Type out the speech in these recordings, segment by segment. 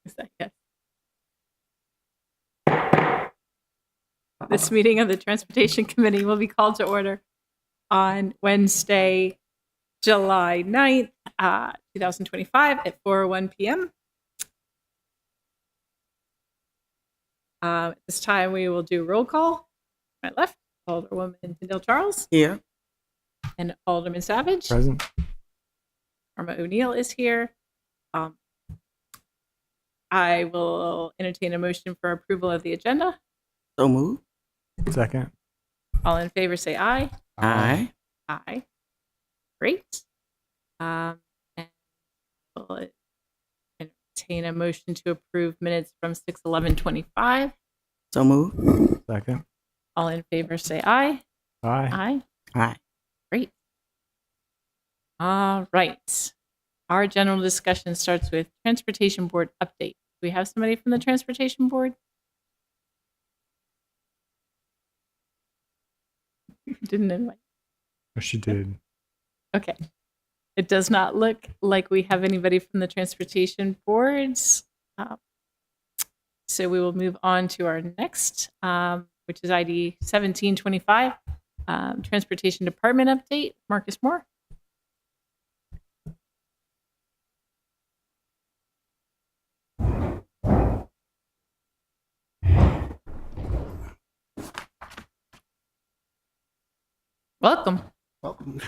Is that yes? This meeting of the Transportation Committee will be called to order on Wednesday, July 9th, 2025 at 4:01 p.m. At this time, we will do roll call. My left, Alderwoman Tyndall Charles. Here. And Alderman Savage. Present. Norma O'Neill is here. I will entertain a motion for approval of the agenda. So moved. Second. All in favor say aye. Aye. Aye. Great. And we'll entertain a motion to approve minutes from 6/11/25. So moved. Second. All in favor say aye. Aye. Aye. Aye. Great. All right. Our general discussion starts with Transportation Board update. Do we have somebody from the Transportation Board? Didn't invite. Oh, she did. Okay. It does not look like we have anybody from the Transportation Boards. So we will move on to our next, which is ID 1725, Transportation Department update. Marcus Moore. Welcome. Welcome.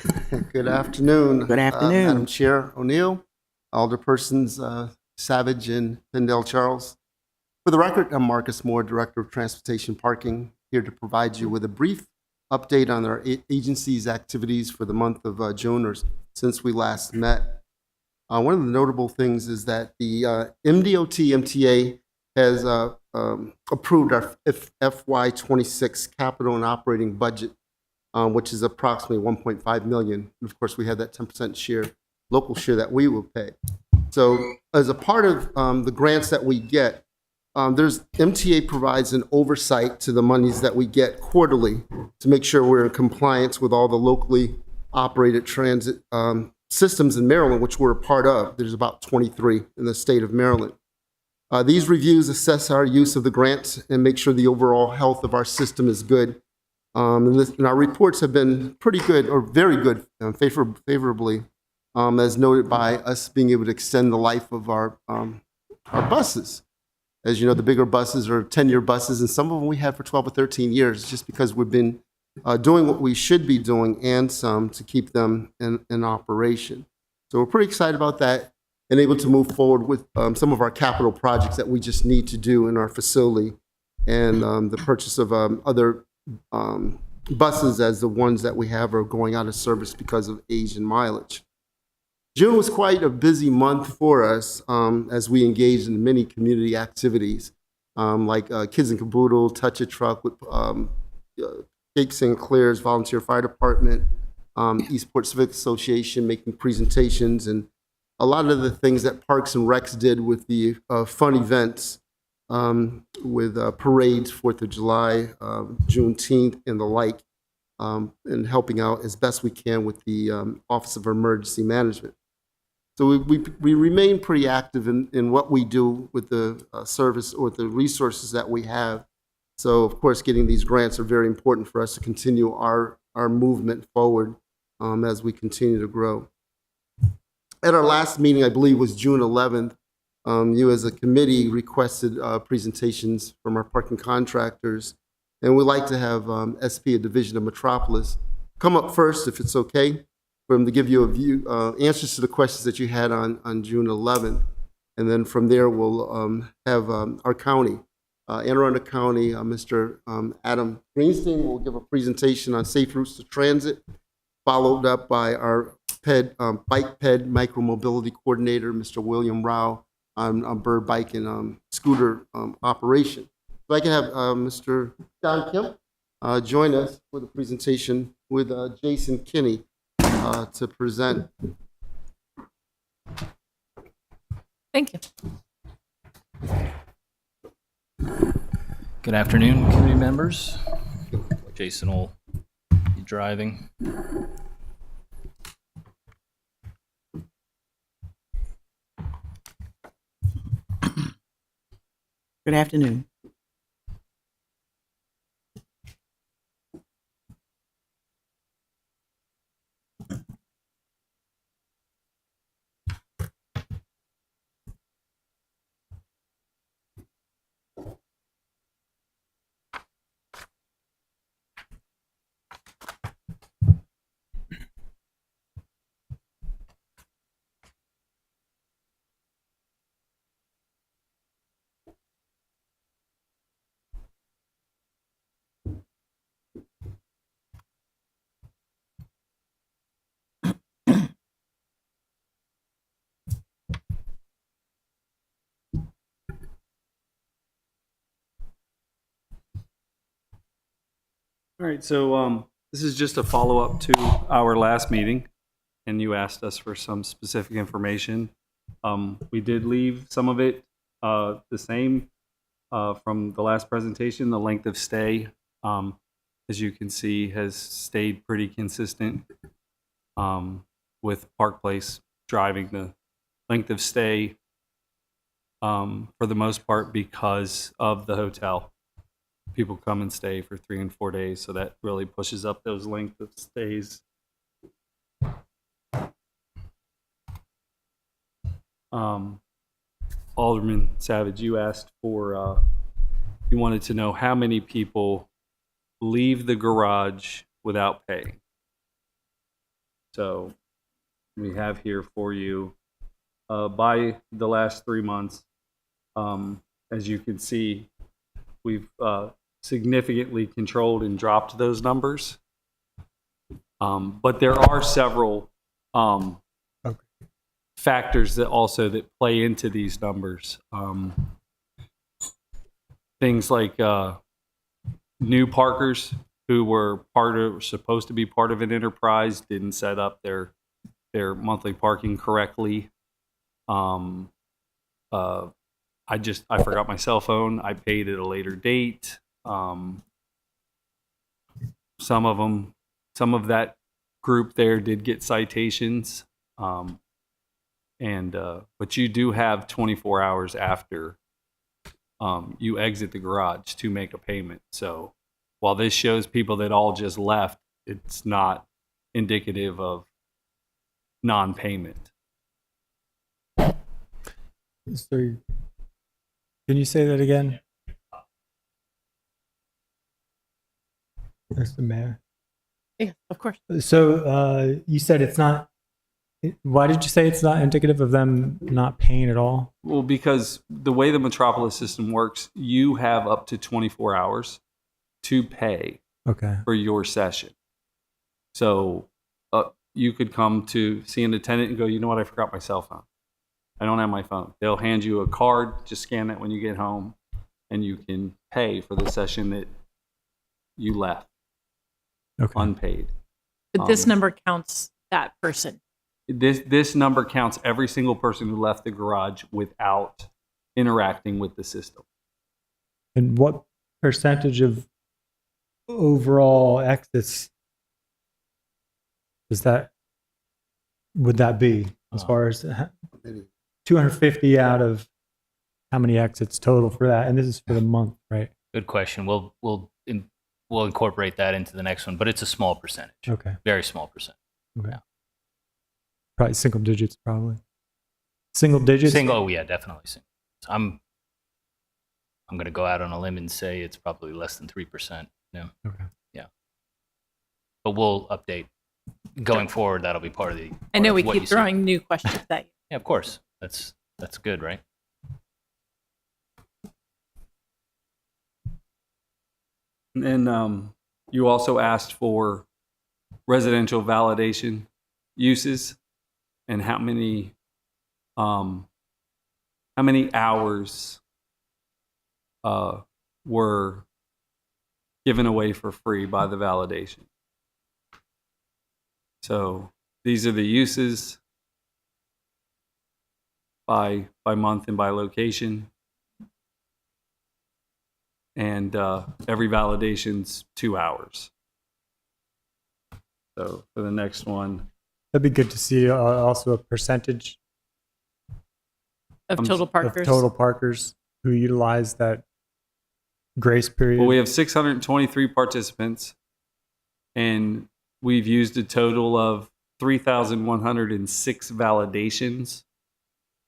Good afternoon. Good afternoon. Madam Chair O'Neill, Alderpersons Savage and Tyndall Charles. For the record, I'm Marcus Moore, Director of Transportation Parking, here to provide you with a brief update on our agency's activities for the month of June, or since we last met. One of the notable things is that the MDOT MTA has approved our FY26 capital and operating budget, which is approximately $1.5 million. And of course, we have that 10% share, local share that we will pay. So as a part of the grants that we get, MTA provides an oversight to the monies that we get quarterly to make sure we're in compliance with all the locally operated transit systems in Maryland, which we're a part of. There's about 23 in the state of Maryland. These reviews assess our use of the grants and make sure the overall health of our system is good. And our reports have been pretty good, or very good, favorably, as noted by us being able to extend the life of our buses. As you know, the bigger buses are 10-year buses, and some of them we had for 12 or 13 years, just because we've been doing what we should be doing and some to keep them in operation. So we're pretty excited about that and able to move forward with some of our capital projects that we just need to do in our facility, and the purchase of other buses as the ones that we have are going out of service because of age and mileage. June was quite a busy month for us as we engaged in many community activities like Kids in Caboodle, Touch a Truck with Jake Sinclair's Volunteer Fire Department, Eastport Civic Association making presentations, and a lot of the things that Parks and Recs did with the fun events with parades, 4th of July, Juneteenth, and the like, and helping out as best we can with the Office of Emergency Management. So we remain pretty active in what we do with the service or the resources that we have. So, of course, getting these grants are very important for us to continue our movement forward as we continue to grow. At our last meeting, I believe was June 11th, you as a committee requested presentations from our parking contractors, and we'd like to have SP, a division of Metropolis, come up first, if it's okay, for them to give you a view, answers to the questions that you had on June 11th. And then from there, we'll have our county, Anne Arundel County, Mr. Adam Greenstein will give a presentation on safe routes to transit, followed up by our bike ped micromobility coordinator, Mr. William Rao, on bird bike and scooter operation. So I can have Mr. John Kemp join us for the presentation with Jason Kinney to present. Thank you. Good afternoon, committee members. Jason will be driving. Good afternoon. All right, so this is just a follow-up to our last meeting, and you asked us for some specific information. We did leave some of it the same from the last presentation. The length of stay, as you can see, has stayed pretty consistent with Park Place driving the length of stay for the most part because of the hotel. People come and stay for 3 and 4 days, so that really pushes up those length of stays. Alderman Savage, you asked for, you wanted to know how many people leave the garage without paying. So we have here for you, by the last 3 months, as you can see, we've significantly controlled and dropped those numbers. But there are several factors that also that play into these numbers. Things like new parkers who were supposed to be part of an enterprise didn't set up their monthly parking correctly. I forgot my cell phone. I paid at a later date. Some of that group there did get citations. But you do have 24 hours after you exit the garage to make a payment. So while this shows people that all just left, it's not indicative of non-payment. So, can you say that again? Mr. Mayor. Yeah, of course. So you said it's not. Why did you say it's not indicative of them not paying at all? Well, because the way the Metropolis system works, you have up to 24 hours to pay Okay. for your session. So you could come to see an attendant and go, you know what, I forgot my cell phone. I don't have my phone. They'll hand you a card, just scan that when you get home, and you can pay for the session that you left Okay. unpaid. But this number counts that person. This number counts every single person who left the garage without interacting with the system. And what percentage of overall exits would that be as far as 250 out of how many exits total for that? And this is for the month, right? Good question. We'll incorporate that into the next one, but it's a small percentage. Okay. Very small percent. Okay. Yeah. Probably single digits, probably. Single digits? Oh yeah, definitely single. I'm going to go out on a limb and say it's probably less than 3%. Yeah. Okay. Yeah. But we'll update going forward. That'll be part of the. I know we what keep you see. throwing new questions at you. Yeah, of course. That's good, right? And you also asked for residential validation uses and how many hours were given away for free by the validation. So these are the uses by month and by location. And every validation's 2 hours. So for the next one, That'd be good to see also a percentage Of I'm total of parkers. total parkers who utilized that grace period? Well, we have 623 participants, and we've used a total of 3,106 validations,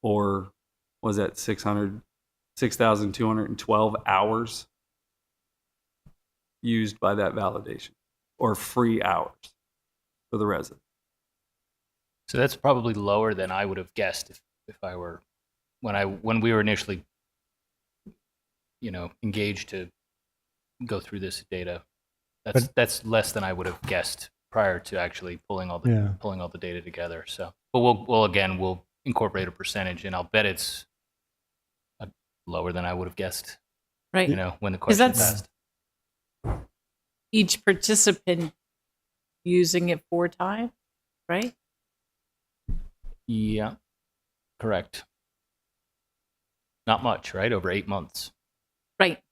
or was that 6,212 hours used by that validation, or free hours for the resident. So that's probably lower than I would have guessed if I were when we were initially, engaged to go through this data. That's less than I would have guessed prior to actually pulling all the data together. So, but we'll incorporate a percentage, and I'll bet it's lower than I would have guessed. Right. When the 'Cause question that's- passed. Each participant using it 4 times, right? Yeah, correct. Not much, right? Over 8 months. Right.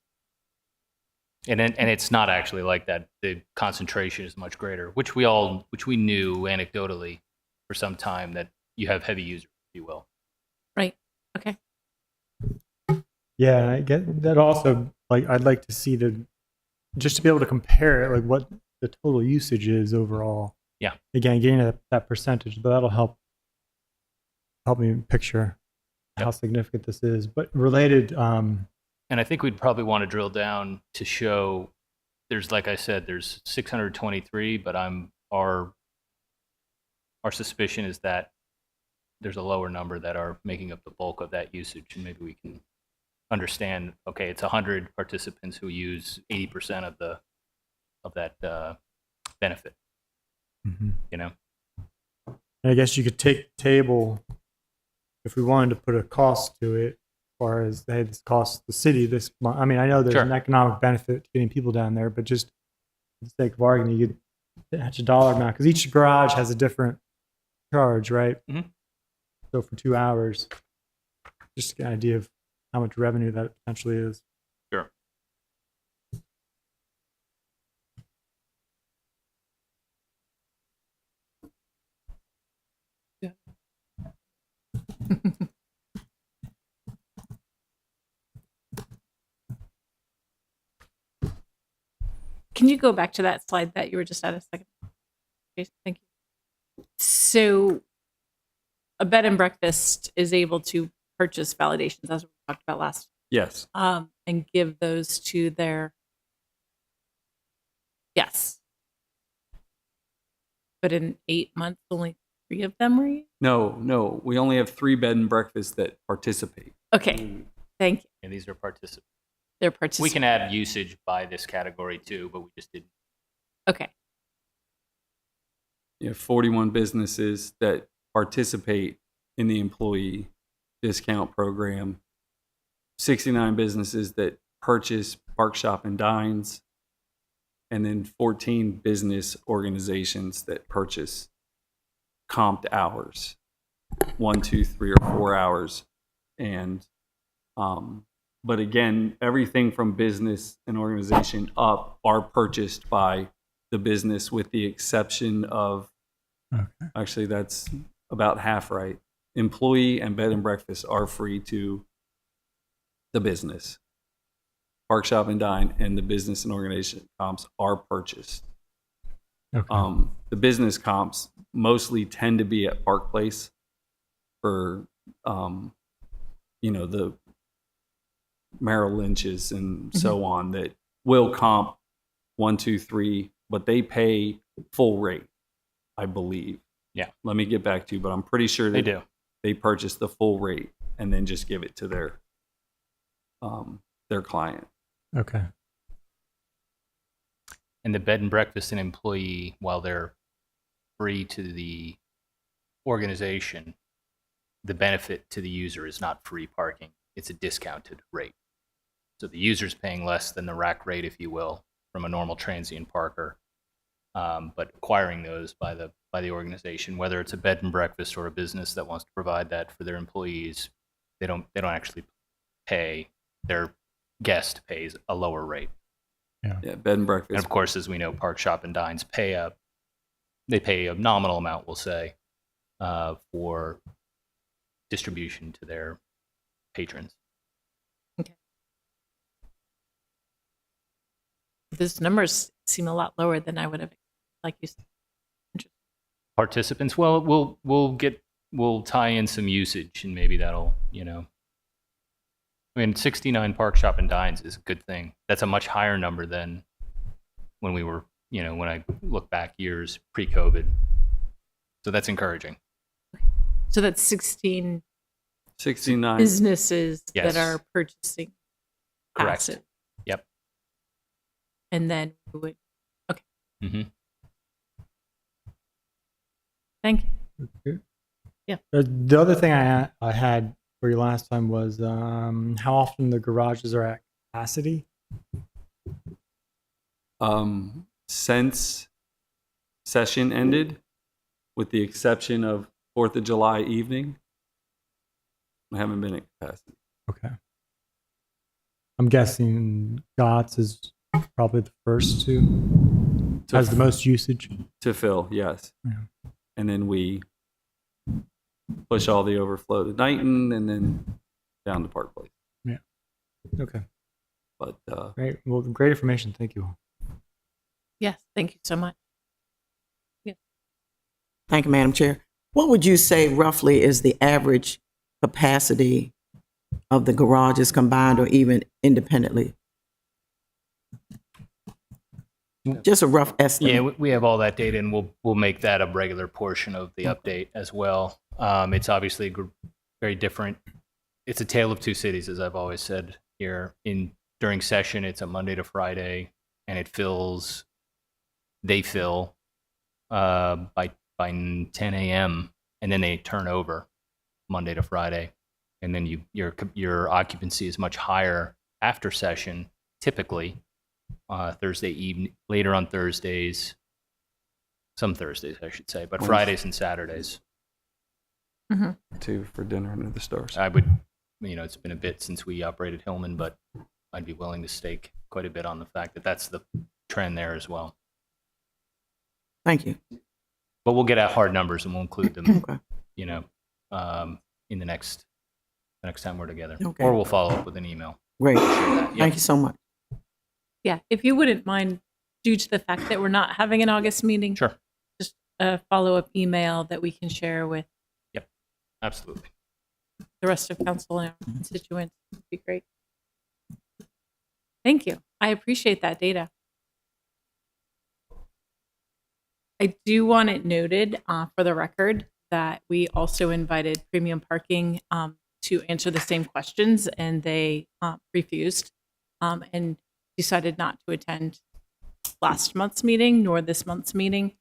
And it's not actually like that. The concentration is much greater, which we knew anecdotally for some time, that you have heavy users, if you will. Right. Okay. Yeah, I get that. Also, I'd like to see just to be able to compare it, what the total usage is overall. Yeah. Again, getting that percentage, but that'll help me picture how significant this is. But related, And I think we'd probably want to drill down to show like I said, there's 623, but our suspicion is that there's a lower number that are making up the bulk of that usage, and maybe we can understand, okay, it's 100 participants who use 80% of that benefit. mhm. And I guess you could take the table if we wanted to put a cost to it, as far as, hey, this costs the city this month. I mean, I know there's Sure. an economic benefit to getting people down there, but just for the sake of argument, you could attach a dollar amount, because each garage has a different charge, right? Mhm. So for 2 hours, just to get an idea of how much revenue that potentially is. Sure. Can you go back to that slide that you were just at a second? Jason, thank you. So a bed and breakfast is able to purchase validations, as we talked about last, Yes. and give those to their, yes. But in 8 months, only 3 of them were used? No. We only have 3 bed and breakfasts that participate. Okay, thank you. and these are participants. They're We participating. can add usage by this category too, but we just didn't. Okay, You have 41 businesses that participate in the employee discount program, 69 businesses that purchase Park Shop and Dines, and then 14 business organizations that purchase comped hours, 1, 2, 3, or 4 hours. And, but again, everything from business and organization up are purchased by the business, with the exception of, actually, that's about half right. Employee and bed and breakfast are free to the business. Park Shop and Dine and the business and organization comps are purchased. Okay. The business comps mostly tend to be at Park Place for, the Merrill Lynch's and so on, that will comp 1, 2, 3, but they pay full rate, I believe. Yeah. Let me get back to you, but I'm pretty sure They that do. they purchase the full rate and then just give it to their client. Okay. And the bed and breakfast and employee, while they're free to the organization, the benefit to the user is not free parking. It's a discounted rate. So the user's paying less than the rack rate, if you will, from a normal transient parker. But acquiring those by the organization, whether it's a bed and breakfast or a business that wants to provide that for their employees, they don't actually pay. Their guest pays a lower rate. Yeah, bed and breakfast. And of course, as we know, Park Shop and Dines pay a nominal amount, we'll say, for distribution to their patrons. okay. Those numbers seem a lot lower than I would have, like you said. Participants, well, we'll tie in some usage, and maybe that'll, I mean, 69 Park Shop and Dines is a good thing. That's a much higher number than when we were, when I look back years pre-COVID. So that's encouraging. So that's 16 69. businesses Yes. that are purchasing Correct. passive. Yep. And then we would, hmm thank you. Yeah. The other thing I had for you last time was how often the garages are at capacity. Since session ended, with the exception of 4th of July evening, we haven't been at capacity. Okay. I'm guessing GOTS is probably the first to has the most usage. To fill, yes. Yeah. And then we push all the overflow to Knighton and then down to Park Place. Okay. But Great. Well, great information. Thank you. Yes, thank you so much. Thank you, Madam Chair. What would you say roughly is the average capacity of the garages combined or even independently? Just a rough estimate. Yeah, we have all that data, and we'll make that a regular portion of the update as well. It's obviously very different. It's a tale of two cities, as I've always said here. During session, it's a Monday to Friday, and they fill by 10 a.m. and then they turn over Monday to Friday, and then your occupancy is much higher after session, typically. Thursday evening, later on Thursdays, some Thursdays I should say, but Fridays and Saturdays. two for dinner under the stars. I would, it's been a bit since we operated Hillman, but I'd be willing to stake quite a bit on the fact that that's the trend there as well. Thank you. But we'll get at hard numbers and we'll include them, Okay. In the next time we're together, Okay. or we'll follow up with an email. Great. Share that. Yep. Thank you so much. Yeah, if you wouldn't mind, due to the fact that we're not having an August meeting, Sure. just a follow-up email that we can share with Absolutely. the rest of council and our constituents would be great. Thank you. I appreciate that data. I do want it noted for the record that we also invited Premium Parking to answer the same questions, and they refused and decided not to attend last month's meeting nor this month's meeting.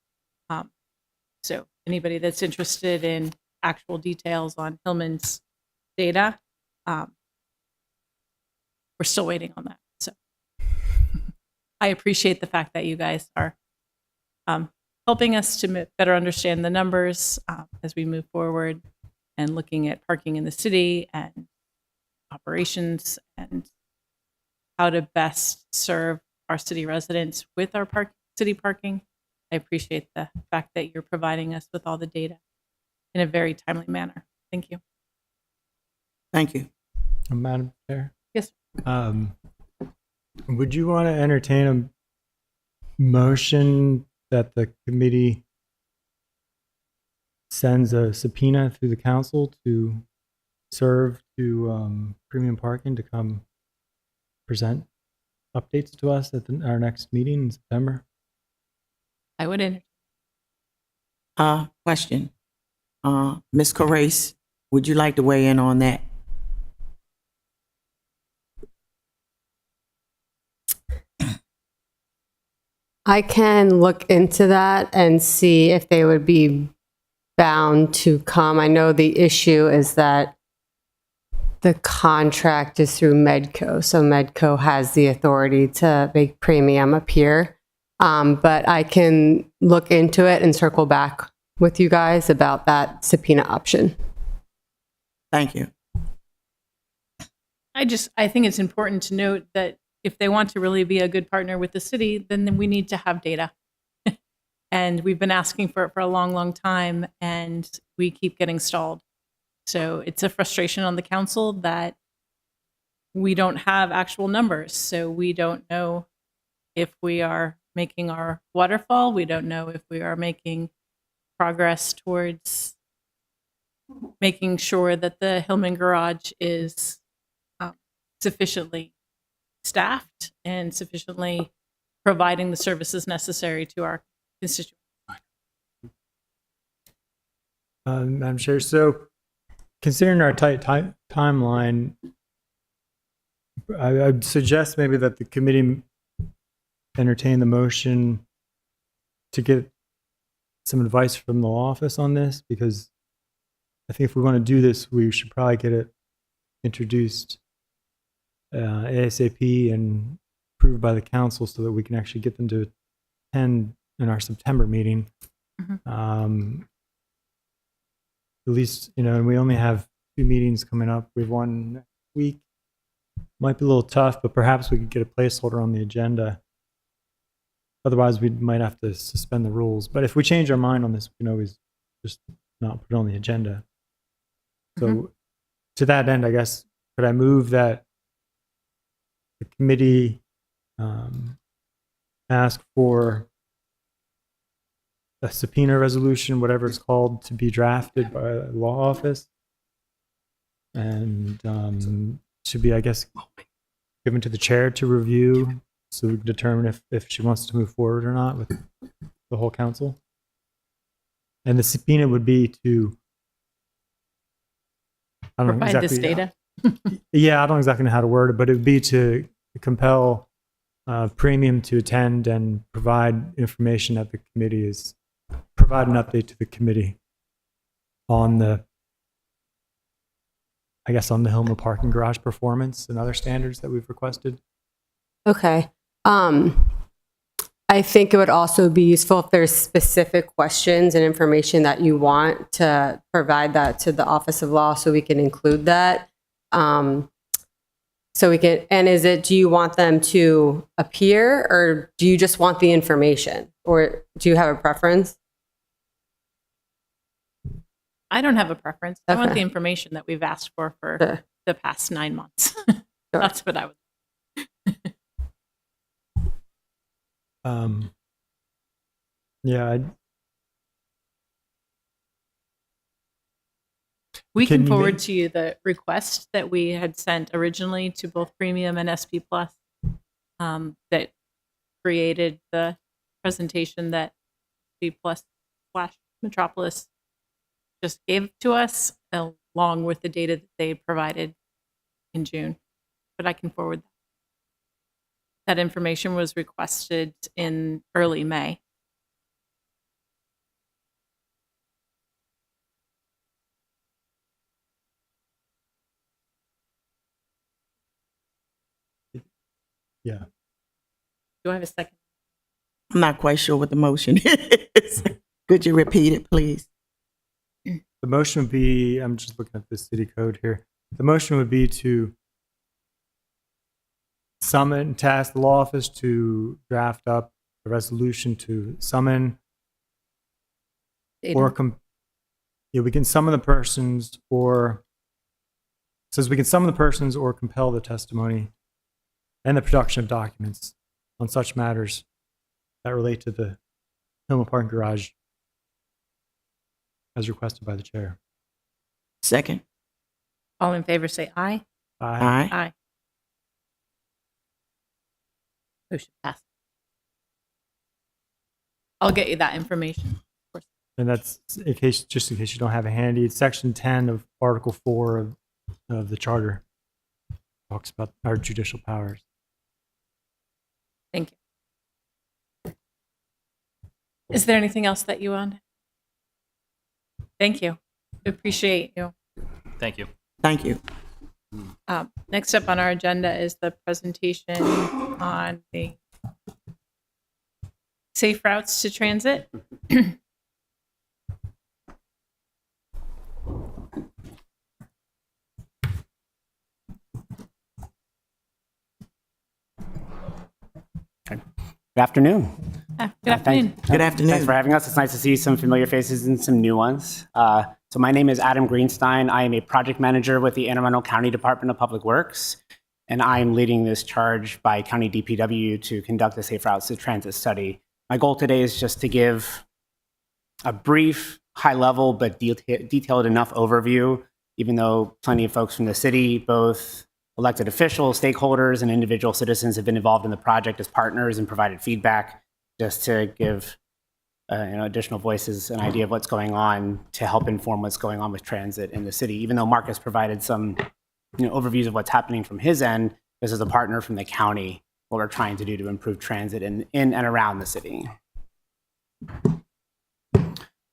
So anybody that's interested in actual details on Hillman's data, we're still waiting on that. So I appreciate the fact that you guys are helping us to better understand the numbers as we move forward and looking at parking in the city and operations and how to best serve our city residents with our city parking. I appreciate the fact that you're providing us with all the data in a very timely manner. Thank you. Thank you. Madam Chair? Yes. Would you want to entertain a motion that the committee sends a subpoena through the council to serve to Premium Parking to come present updates to us at our next meeting in September? I would entertain. Question. Ms. Corrace, would you like to weigh in on that? I can look into that and see if they would be bound to come. I know the issue is that the contract is through Medco, so Medco has the authority to make Premium appear. But I can look into it and circle back with you guys about that subpoena option. Thank you. I think it's important to note that if they want to really be a good partner with the city, then we need to have data. And we've been asking for it for a long, long time, and we keep getting stalled. So it's a frustration on the council that we don't have actual numbers. So we don't know if we are making our waterfall. We don't know if we are making progress towards making sure that the Hillman Garage is sufficiently staffed and sufficiently providing the services necessary to our constituents. Madam Chair, so considering our tight timeline, I'd suggest maybe that the committee entertain the motion to get some advice from the law office on this, because I think if we want to do this, we should probably get it introduced ASAP and approved by the council so that we can actually get them to attend in our September meeting. At least, and we only have 2 meetings coming up. We have one next week. Might be a little tough, but perhaps we could get a placeholder on the agenda. Otherwise, we might have to suspend the rules. But if we change our mind on this, we can always just not put it on the agenda. So to that end, I guess, could I move that the committee ask for a subpoena resolution, whatever it's called, to be drafted by the law office and to be, I guess, given to the chair to review so we can determine if she wants to move forward or not with the whole council. And the subpoena would be to Provide this data. Yeah, I don't exactly know how to word it, but it would be to compel Premium to attend and provide information that the committee provide an update to the committee on the Hillman parking garage performance and other standards that we've requested. Okay. I think it would also be useful if there's specific questions and information that you want to provide that to the Office of Law so we can include that. So we can, and do you want them to appear or do you just want the information, or do you have a preference? I don't have a preference. I want Okay. the information that we've asked for Sure. the past 9 months. Sure. That's what I would. Yeah, We Can can you forward make- to you the request that we had sent originally to both Premium and SP Plus that created the presentation that SP Plus / Metropolis just gave to us, along with the data that they provided in June. But I can forward that. That information was requested in early May. yeah. Do I have a second? I'm not quite sure what the motion is. Could you repeat it, please? The motion would be, I'm just looking at the city code here. The motion would be to summon, task the law office to draft up a resolution to summon or we can summon the persons or says we can summon the persons or compel the testimony and the production of documents on such matters that relate to the Hillman Parking Garage as requested by the chair. Second. All in favor say aye. Aye. Aye. Motion passed. I'll get you that information. And that's just in case you don't have it handy. It's section 10 of Article 4 of the Charter. Talks about our judicial powers. Thank you. Is there anything else that you want? Thank you. Appreciate you. Thank you. Thank you. Next up on our agenda is the presentation on the safe routes to transit. Good afternoon. Good afternoon. Good afternoon. Thanks for having us. It's nice to see some familiar faces and some new ones. So my name is Adam Greenstein. I am a project manager with the Anne Arundel County Department of Public Works. and I'm leading this charge by County DPW to conduct the Safe Routes to Transit study. My goal today is just to give a brief, high-level, but detailed enough overview, even though plenty of folks from the city, both elected officials, stakeholders, and individual citizens have been involved in the project as partners and provided feedback, just to give additional voices an idea of what's going on to help inform what's going on with transit in the city. Even though Marcus provided some overviews of what's happening from his end, this is a partner from the county, what we're trying to do to improve transit in and around the city.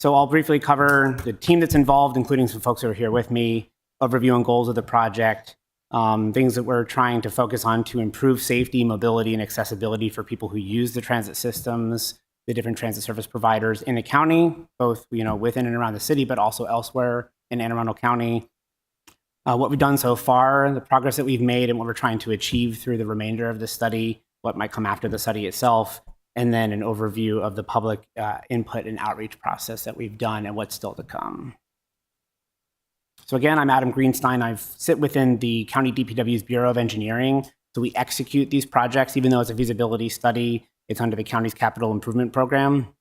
So I'll briefly cover the team that's involved, including some folks who are here with me, overview and goals of the project, things that we're trying to focus on to improve safety, mobility, and accessibility for people who use the transit systems, the different transit service providers in the county, both within and around the city, but also elsewhere in Anne Arundel County. What we've done so far, the progress that we've made, and what we're trying to achieve through the remainder of the study, what might come after the study itself, and then an overview of the public input and outreach process that we've done and what's still to come. So again, I'm Adam Greenstein. I sit within the County DPW's Bureau of Engineering. So we execute these projects, even though it's a feasibility study, it's under the county's capital improvement program.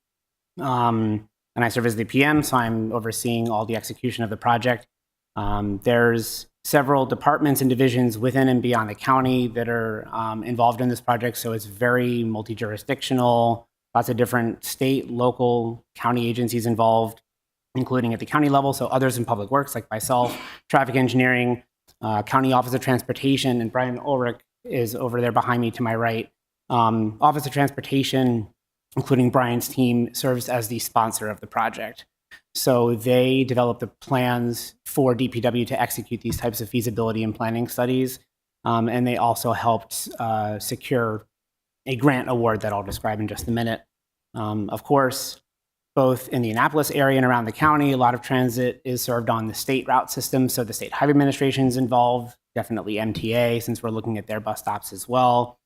And I serve as the PM, so I'm overseeing all the execution of the project. There's several departments and divisions within and beyond the county that are involved in this project, so it's very multi-jurisdictional, lots of different state, local, county agencies involved, including at the county level, so others in public works like myself, traffic engineering, County Office of Transportation, and Brian Ulrich is over there behind me to my right. Office of Transportation, including Brian's team, serves as the sponsor of the project. So they developed the plans for DPW to execute these types of feasibility and planning studies. And they also helped secure a grant award that I'll describe in just a minute. Of course, both in the Annapolis area and around the county, a lot of transit is served on the state route system. So the State Highway Administration is involved, definitely MTA, since we're looking at their bus stops as well.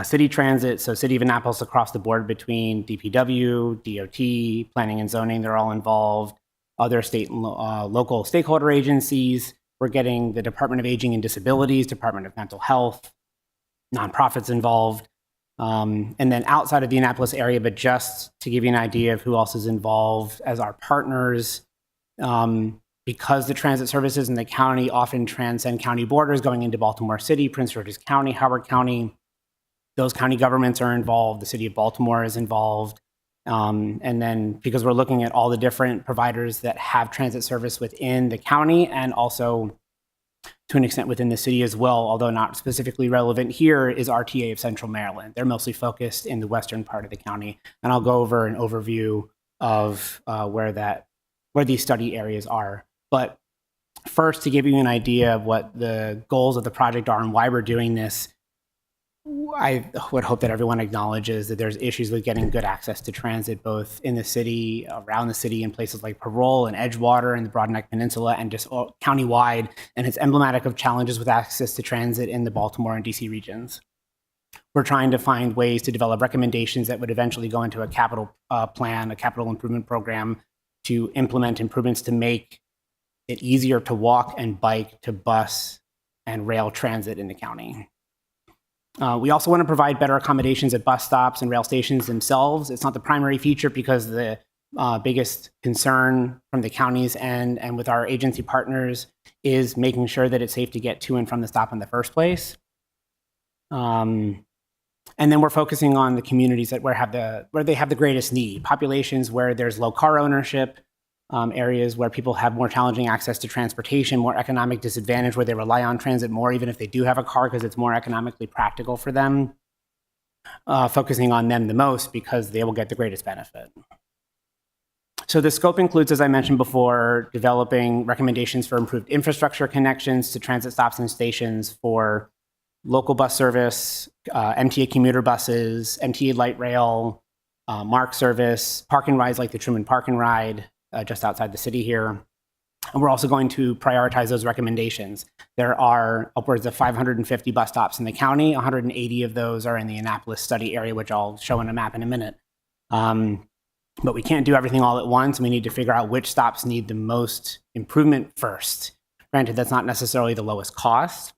City transit, so City of Annapolis across the board between DPW, DOT, planning and zoning, they're all involved. Other state and local stakeholder agencies. We're getting the Department of Aging and Disabilities, Department of Mental Health, nonprofits involved. And then outside of the Annapolis area, but just to give you an idea of who else is involved as our partners, because the transit services in the county often transcend county borders going into Baltimore City, Prince George's County, Howard County. Those county governments are involved. The city of Baltimore is involved. And then because we're looking at all the different providers that have transit service within the county and also to an extent within the city as well, although not specifically relevant here, is RTA of Central Maryland. They're mostly focused in the western part of the county. And I'll go over an overview of where these study areas are. But first, to give you an idea of what the goals of the project are and why we're doing this, I would hope that everyone acknowledges that there's issues with getting good access to transit, both in the city, around the city, in places like Parole and Edgewater and the Broadneck Peninsula, and just countywide. And it's emblematic of challenges with access to transit in the Baltimore and DC regions. We're trying to find ways to develop recommendations that would eventually go into a capital plan, a capital improvement program, to implement improvements to make it easier to walk and bike to bus and rail transit in the county. We also want to provide better accommodations at bus stops and rail stations themselves. It's not the primary feature because the biggest concern from the counties and with our agency partners is making sure that it's safe to get to and from the stop in the first place. And then we're focusing on the communities that where they have the greatest need, populations where there's low car ownership, areas where people have more challenging access to transportation, more economic disadvantage, where they rely on transit more, even if they do have a car, because it's more economically practical for them, focusing on them the most because they will get the greatest benefit. So the scope includes, as I mentioned before, developing recommendations for improved infrastructure connections to transit stops and stations for local bus service, MTA commuter buses, MTA light rail, MARC service, park and rides like the Truman Park and Ride, just outside the city here. And we're also going to prioritize those recommendations. There are upwards of 550 bus stops in the county. 180 of those are in the Annapolis study area, which I'll show in a map in a minute. But we can't do everything all at once. We need to figure out which stops need the most improvement first. Granted, that's not necessarily the lowest cost.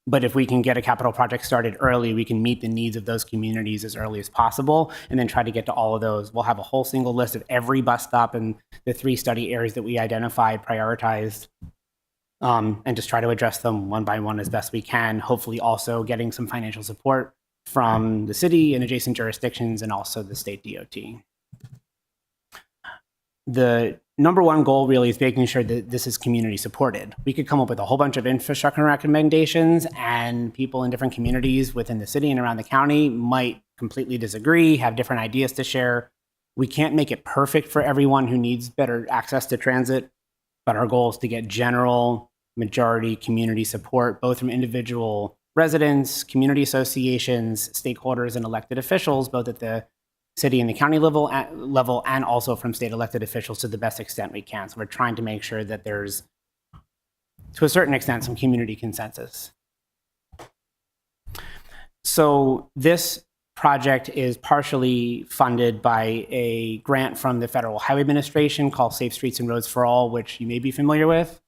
But if we can get a capital project started early, we can meet the needs of those communities as early as possible and then try to get to all of those. We'll have a whole single list of every bus stop in the 3 study areas that we identified, prioritized, and just try to address them one by one as best we can, hopefully also getting some financial support from the city and adjacent jurisdictions and also the state DOT. The number one goal really is making sure that this is community supported. We could come up with a whole bunch of infrastructure recommendations, and people in different communities within the city and around the county might completely disagree, have different ideas to share. We can't make it perfect for everyone who needs better access to transit, but our goal is to get general majority community support, both from individual residents, community associations, stakeholders, and elected officials, both at the city and the county level, and also from state elected officials to the best extent we can. So we're trying to make sure that there's, to a certain extent, some community consensus. So this project is partially funded by a grant from the Federal Highway Administration called Safe Streets and Roads for All, which you may be familiar with.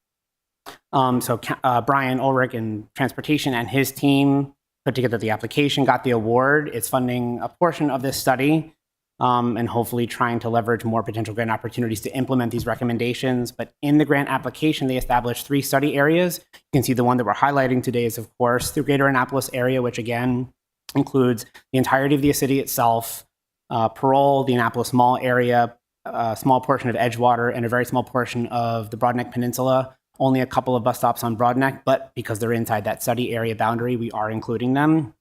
Brian Ulrich in Transportation and his team put together the application, got the award. It's funding a portion of this study, and hopefully trying to leverage more potential grant opportunities to implement these recommendations. But in the grant application, they established 3 study areas. You can see the one that we're highlighting today is, of course, the Greater Annapolis area, which again includes the entirety of the city itself, Parole, the Annapolis Mall area, a small portion of Edgewater, and a very small portion of the Broadneck Peninsula. Only a couple of bus stops on Broadneck, but because they're inside that study area boundary, we are including them.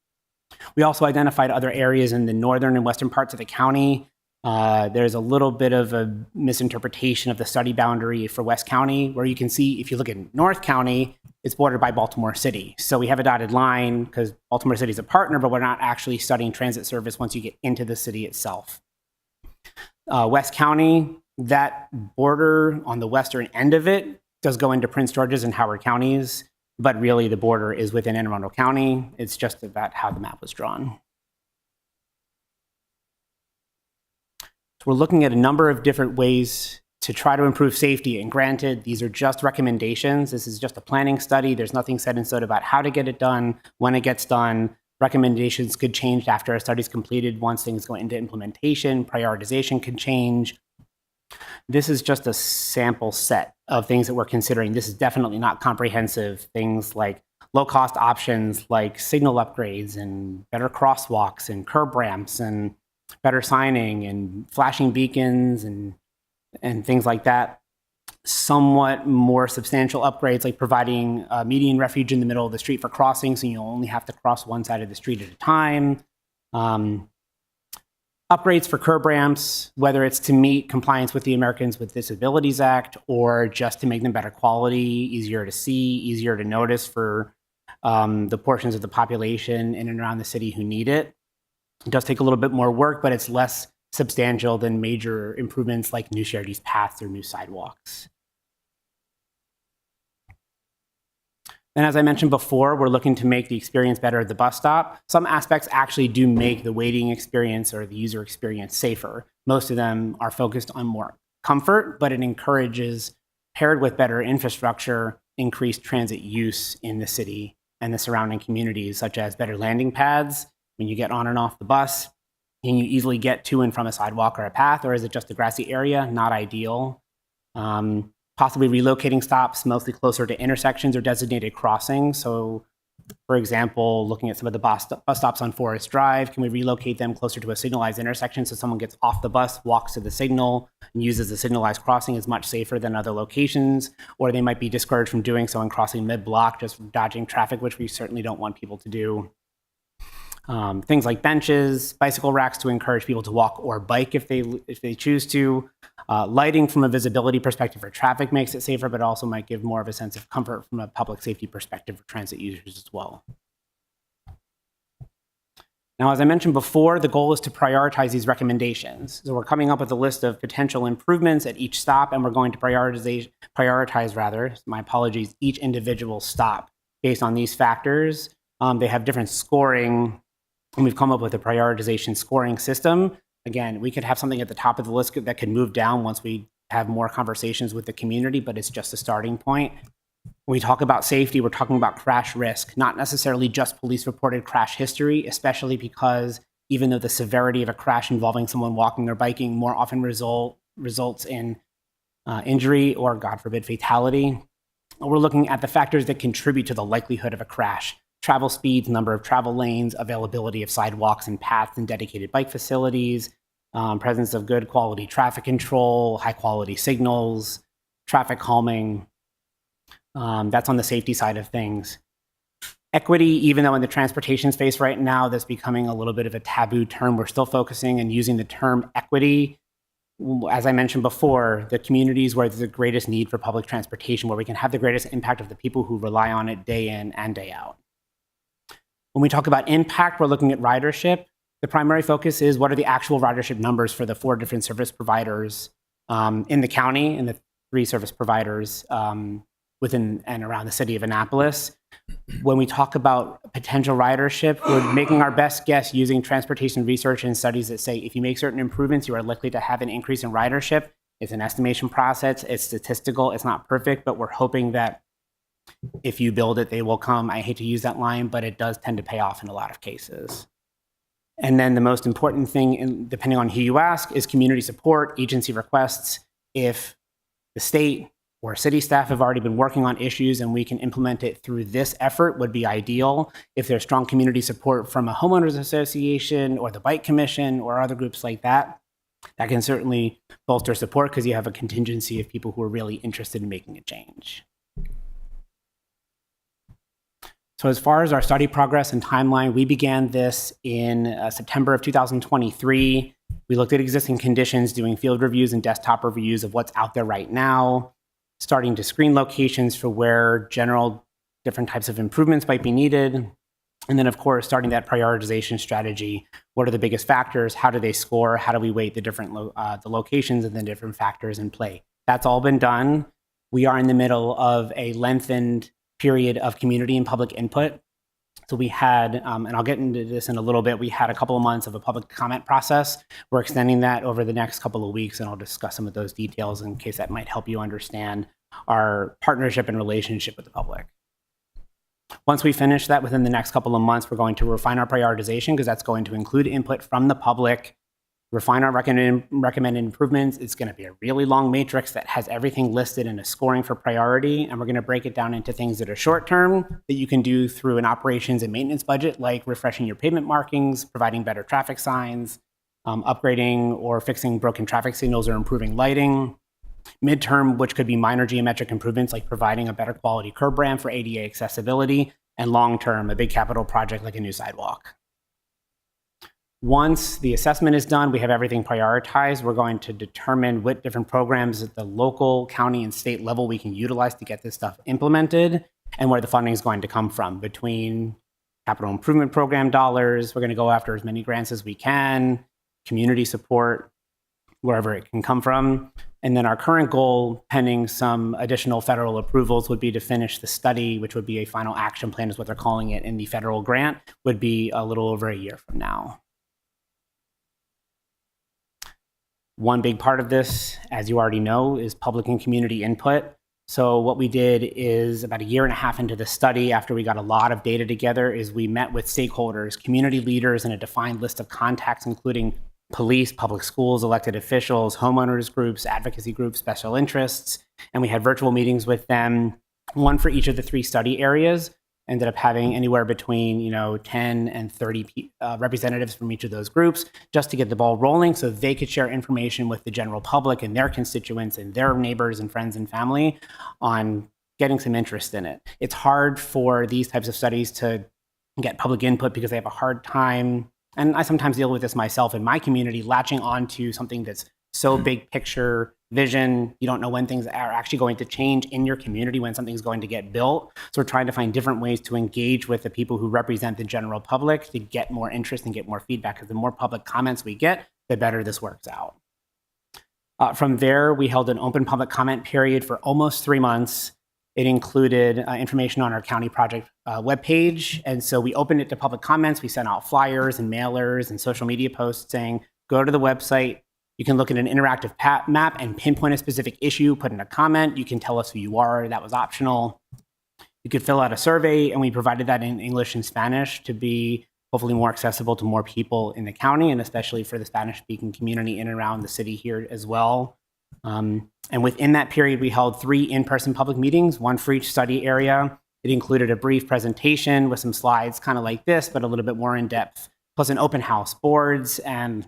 We also identified other areas in the northern and western parts of the county. There's a little bit of a misinterpretation of the study boundary for West County, where you can see, if you look at North County, it's bordered by Baltimore City. So we have a dotted line because Baltimore City is a partner, but we're not actually studying transit service once you get into the city itself. West County, that border on the western end of it does go into Prince George's and Howard counties, but really the border is within Anne Arundel County. It's just about how the map was drawn. So we're looking at a number of different ways to try to improve safety. And granted, these are just recommendations. This is just a planning study. There's nothing set in stone about how to get it done, when it gets done. Recommendations could change after a study is completed. Once things go into implementation, prioritization can change. This is just a sample set of things that we're considering. This is definitely not comprehensive. Things like low-cost options like signal upgrades and better crosswalks and curb ramps and better signing and flashing beacons and things like that. Somewhat more substantial upgrades like providing a median refuge in the middle of the street for crossing, so you only have to cross one side of the street at a time. Upgrades for curb ramps, whether it's to meet compliance with the Americans with Disabilities Act or just to make them better quality, easier to see, easier to notice for the portions of the population in and around the city who need it. It does take a little bit more work, but it's less substantial than major improvements like new shared use paths or new sidewalks. And as I mentioned before, we're looking to make the experience better at the bus stop. Some aspects actually do make the waiting experience or the user experience safer. Most of them are focused on more comfort, but it encourages, paired with better infrastructure, increased transit use in the city and the surrounding communities, such as better landing pads when you get on and off the bus. Can you easily get to and from a sidewalk or a path, or is it just a grassy area? Not ideal. Possibly relocating stops mostly closer to intersections or designated crossings. So, for example, looking at some of the bus stops on Forest Drive, can we relocate them closer to a signalized intersection so someone gets off the bus, walks to the signal, and uses the signalized crossing is much safer than other locations, or they might be discouraged from doing so and crossing mid-block, just dodging traffic, which we certainly don't want people to do. Things like benches, bicycle racks to encourage people to walk or bike if they choose to. Lighting from a visibility perspective for traffic makes it safer, but also might give more of a sense of comfort from a public safety perspective for transit users as well. Now, as I mentioned before, the goal is to prioritize these recommendations. So we're coming up with a list of potential improvements at each stop, and we're going to prioritize my apologies, each individual stop based on these factors. They have different scoring, and we've come up with a prioritization scoring system. Again, we could have something at the top of the list that could move down once we have more conversations with the community, but it's just a starting point. When we talk about safety, we're talking about crash risk, not necessarily just police reported crash history, especially because even though the severity of a crash involving someone walking or biking more often results in injury or, God forbid, fatality, we're looking at the factors that contribute to the likelihood of a crash. Travel speeds, number of travel lanes, availability of sidewalks and paths and dedicated bike facilities, presence of good quality traffic control, high quality signals, traffic calming. That's on the safety side of things. Equity, even though in the transportation space right now, that's becoming a little bit of a taboo term, we're still focusing and using the term equity. As I mentioned before, the communities where there's the greatest need for public transportation, where we can have the greatest impact of the people who rely on it day in and day out. When we talk about impact, we're looking at ridership. The primary focus is what are the actual ridership numbers for the 4 different service providers in the county and the 3 service providers within and around the city of Annapolis. When we talk about potential ridership, we're making our best guess using transportation research and studies that say if you make certain improvements, you are likely to have an increase in ridership. It's an estimation process. It's statistical. It's not perfect, but we're hoping that if you build it, they will come. I hate to use that line, but it does tend to pay off in a lot of cases. And then the most important thing, depending on who you ask, is community support, agency requests. If the state or city staff have already been working on issues and we can implement it through this effort, would be ideal. If there's strong community support from a homeowners association or the bike commission or other groups like that, that can certainly bolster support because you have a contingency of people who are really interested in making a change. So as far as our study progress and timeline, we began this in September of 2023. We looked at existing conditions, doing field reviews and desktop reviews of what's out there right now, starting to screen locations for where general different types of improvements might be needed. And then, of course, starting that prioritization strategy. What are the biggest factors? How do they score? How do we weight the different the locations and the different factors in play? That's all been done. We are in the middle of a lengthened period of community and public input. So we had, and I'll get into this in a little bit, we had a couple of months of a public comment process. We're extending that over the next couple of weeks, and I'll discuss some of those details in case that might help you understand our partnership and relationship with the public. Once we finish that within the next couple of months, we're going to refine our prioritization because that's going to include input from the public, refine our recommended improvements. It's going to be a really long matrix that has everything listed in a scoring for priority, and we're going to break it down into things that are short term that you can do through an operations and maintenance budget, like refreshing your pavement markings, providing better traffic signs, upgrading or fixing broken traffic signals or improving lighting. Midterm, which could be minor geometric improvements like providing a better quality curb ramp for ADA accessibility, and long term, a big capital project like a new sidewalk. Once the assessment is done, we have everything prioritized. We're going to determine what different programs at the local, county, and state level we can utilize to get this stuff implemented and where the funding is going to come from. Between capital improvement program dollars, we're going to go after as many grants as we can, community support, wherever it can come from. And then our current goal, pending some additional federal approvals, would be to finish the study, which would be a final action plan is what they're calling it in the federal grant, would be a little over a year from now. One big part of this, as you already know, is public and community input. So what we did is about a year and a half into the study, after we got a lot of data together, is we met with stakeholders, community leaders, and a defined list of contacts, including police, public schools, elected officials, homeowners groups, advocacy groups, special interests. And we had virtual meetings with them, one for each of the 3 study areas. Ended up having anywhere between 10 and 30 representatives from each of those groups just to get the ball rolling so they could share information with the general public and their constituents and their neighbors and friends and family on getting some interest in it. It's hard for these types of studies to get public input because they have a hard time, and I sometimes deal with this myself in my community, latching onto something that's so big picture vision. You don't know when things are actually going to change in your community, when something's going to get built. So we're trying to find different ways to engage with the people who represent the general public to get more interest and get more feedback, because the more public comments we get, the better this works out. From there, we held an open public comment period for almost 3 months. It included information on our county project webpage. And so we opened it to public comments. We sent out flyers and mailers and social media posts saying, go to the website. You can look at an interactive map and pinpoint a specific issue, put in a comment. You can tell us who you are. That was optional. You could fill out a survey, and we provided that in English and Spanish to be hopefully more accessible to more people in the county, and especially for the Spanish-speaking community in and around the city here as well. And within that period, we held 3 in-person public meetings, 1 for each study area. It included a brief presentation with some slides kind of like this, but a little bit more in depth, plus an open house, boards, and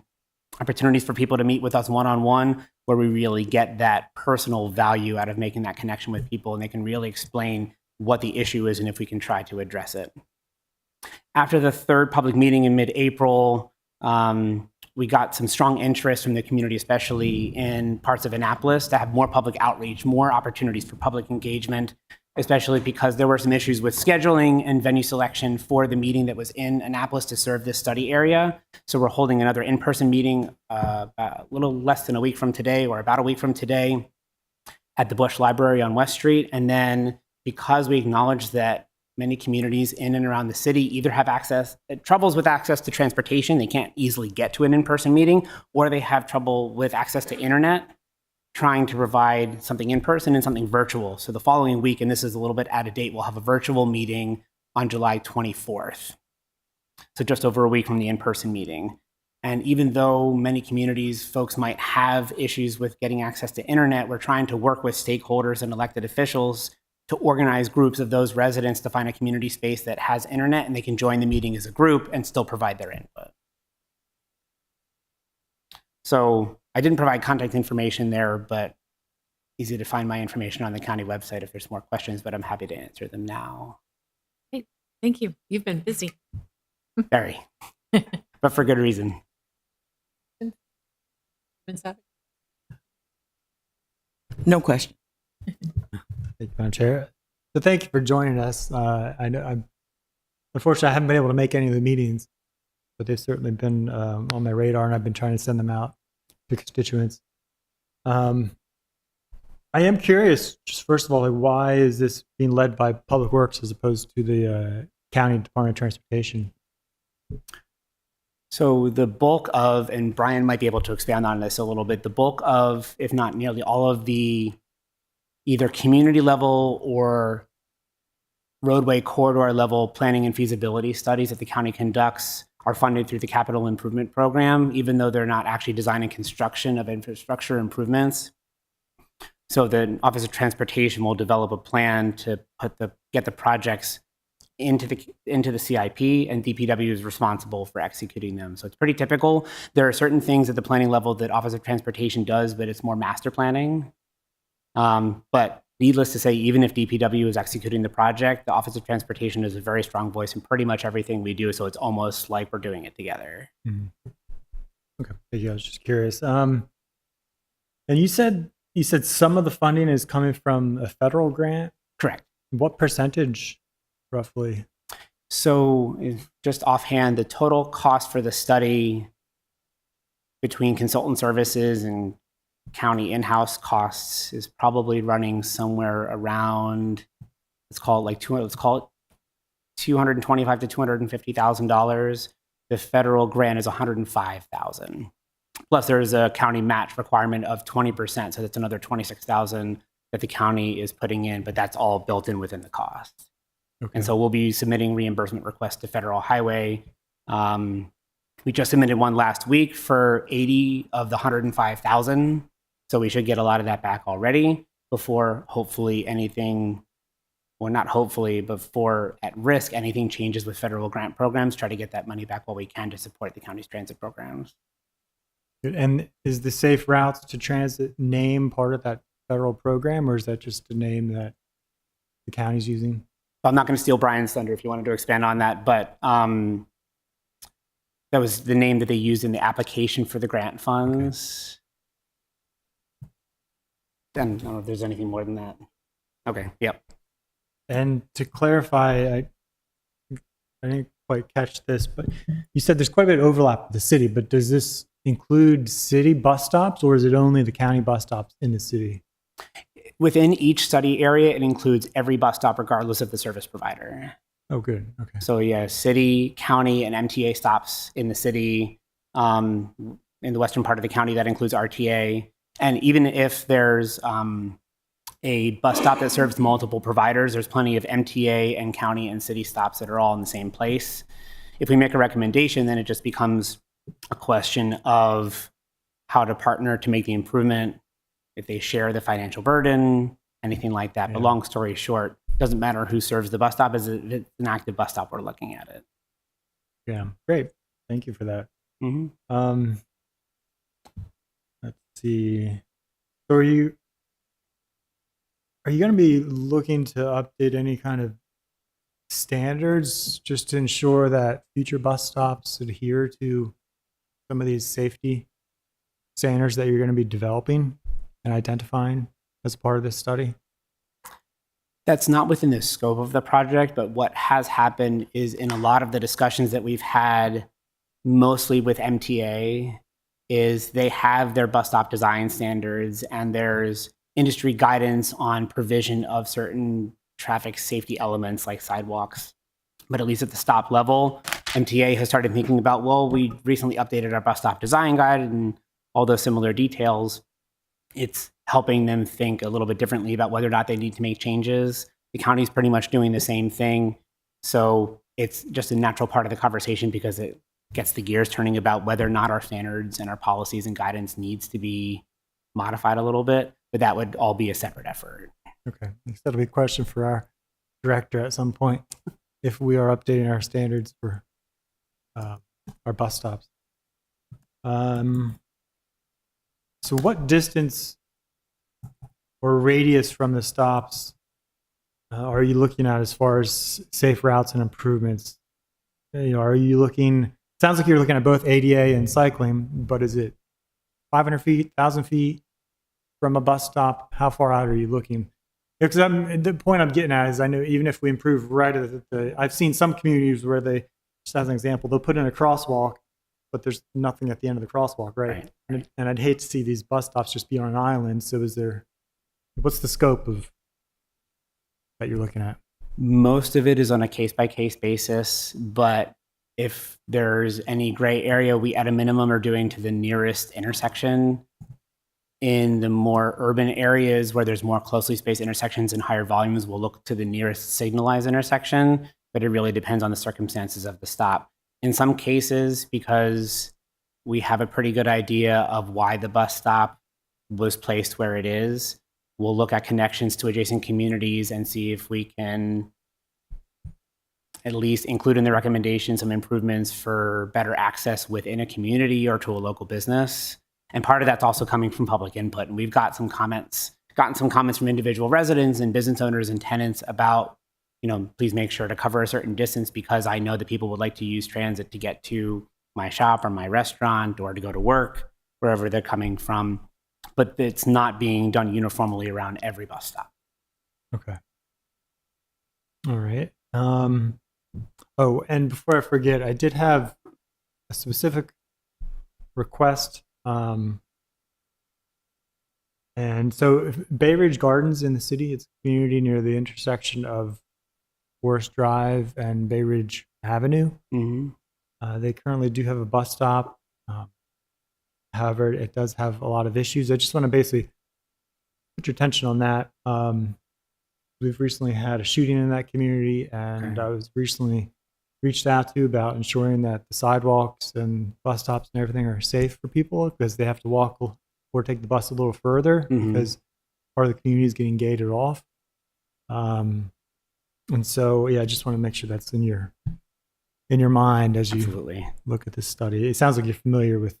opportunities for people to meet with us one-on-one, where we really get that personal value out of making that connection with people, and they can really explain what the issue is and if we can try to address it. After the 3rd public meeting in mid-April, we got some strong interest from the community, especially in parts of Annapolis, to have more public outreach, more opportunities for public engagement, especially because there were some issues with scheduling and venue selection for the meeting that was in Annapolis to serve this study area. So we're holding another in-person meeting a little less than a week from today, or about a week from today, at the Bush Library on West Street. And then because we acknowledge that many communities in and around the city either have troubles with access to transportation, they can't easily get to an in-person meeting, or they have trouble with access to internet, trying to provide something in person and something virtual. So the following week, and this is a little bit out of date, we'll have a virtual meeting on July 24th. So just over a week from the in-person meeting. And even though many communities, folks might have issues with getting access to internet, we're trying to work with stakeholders and elected officials to organize groups of those residents to find a community space that has internet, and they can join the meeting as a group and still provide their input. So I didn't provide contact information there, but easy to find my information on the county website if there's more questions, but I'm happy to answer them now. Great. Thank you. You've been busy. Very, but for good reason. No question. Thank you, Madam Chair. So thank you for joining us. I know unfortunately, I haven't been able to make any of the meetings, but they've certainly been on my radar, and I've been trying to send them out to constituents. I am curious, just first of all, like, why is this being led by Public Works as opposed to the County Department of Transportation? So the bulk of, and Brian might be able to expand on this a little bit, the bulk of, if not nearly all of the either community level or roadway corridor level planning and feasibility studies that the county conducts are funded through the capital improvement program, even though they're not actually design and construction of infrastructure improvements. So the Office of Transportation will develop a plan to get the projects into the CIP, and DPW is responsible for executing them. So it's pretty typical. There are certain things at the planning level that Office of Transportation does, but it's more master planning. But needless to say, even if DPW is executing the project, the Office of Transportation is a very strong voice in pretty much everything we do. So it's almost like we're doing it together. Mm-hmm. Okay, thank you. I was just curious. And you said some of the funding is coming from a federal grant. Correct. What percentage, roughly? So just offhand, the total cost for the study between consultant services and county in-house costs is probably running somewhere around, let's call it $225,000 to $250,000. The federal grant is $105,000. Plus, there's a county match requirement of 20%, so that's another $26,000 that the county is putting in, but that's all built in within the cost. Okay. And so we'll be submitting reimbursement requests to Federal Highway. We just submitted one last week for 80 of the 105,000. So we should get a lot of that back already before hopefully anything, well, not hopefully, but before at risk anything changes with federal grant programs, try to get that money back while we can to support the county's transit programs. And is the Safe Routes to Transit name part of that federal program, or is that just a name that the county's using? I'm not going to steal Brian's thunder if you wanted to expand on that, but that was the name that they used in the application for the grant funds. Okay. And I don't know if there's anything more than that. Okay, yep. And to clarify, I didn't quite catch this, but you said there's quite a bit of overlap with the city, but does this include city bus stops, or is it only the county bus stops in the city? Within each study area, it includes every bus stop regardless of the service provider. Oh, good. Okay. So yeah, city, county, and MTA stops in the city. In the western part of the county, that includes RTA. And even if there's a bus stop that serves multiple providers. There's plenty of MTA and county and city stops that are all in the same place. If we make a recommendation, then it just becomes a question of how to partner to make the improvement, if they share the financial burden, anything like that. But Yeah. long story short, doesn't matter who serves the bus stop, as it's an active bus stop, we're looking at it. Yeah, great. Thank you for that. Mm-hmm. Let's see. So are you going to be looking to update any kind of standards just to ensure that future bus stops adhere to some of these safety standards that you're going to be developing and identifying as part of this study? That's not within the scope of the project, but what has happened is in a lot of the discussions that we've had, mostly with MTA, is they have their bus stop design standards and there's industry guidance on provision of certain traffic safety elements like sidewalks. But at least at the stop level, MTA has started thinking about, well, we recently updated our bus stop design guide and all those similar details. It's helping them think a little bit differently about whether or not they need to make changes. The county's pretty much doing the same thing. So it's just a natural part of the conversation because it gets the gears turning about whether or not our standards and our policies and guidance needs to be modified a little bit. But that would all be a separate effort. Okay. That'll be a question for our director at some point if we are updating our standards for our bus stops. So what distance or radius from the stops are you looking at as far as safe routes and improvements? Are you looking, sounds like you're looking at both ADA and cycling, but is it 500 feet, 1,000 feet from a bus stop? How far out are you looking? Because the point I'm getting at is I know even if we improve right at I've seen some communities where they, just as an example, they'll put in a crosswalk, but there's nothing at the end of the crosswalk, right? And I'd hate to see these bus stops just be on an island. So what's the scope of that you're looking at? Most of it is on a case-by-case basis, but if there's any gray area, we at a minimum are doing to the nearest intersection. In the more urban areas where there's more closely spaced intersections and higher volumes, we'll look to the nearest signalized intersection, but it really depends on the circumstances of the stop. In some cases, because we have a pretty good idea of why the bus stop was placed where it is, we'll look at connections to adjacent communities and see if we can at least include in the recommendation some improvements for better access within a community or to a local business. And part of that's also coming from public input. And we've got gotten some comments from individual residents and business owners and tenants about, please make sure to cover a certain distance because I know that people would like to use transit to get to my shop or my restaurant or to go to work, wherever they're coming from. But it's not being done uniformly around every bus stop. Okay. All right. Oh, and before I forget, I did have a specific request. And so Bay Ridge Gardens in the city, it's a community near the intersection of Forest Drive and Bay Ridge Avenue. Mm-hmm. They currently do have a bus stop. However, it does have a lot of issues. I just want to basically put your attention on that. We've recently had a shooting in that community, and I was recently reached out to about ensuring that the sidewalks and bus stops and everything are safe for people because they have to walk or take the bus a little further because part of the community is getting gated off. And so, I just want to make sure that's in your mind as you Absolutely. Look at this study. It sounds like you're familiar with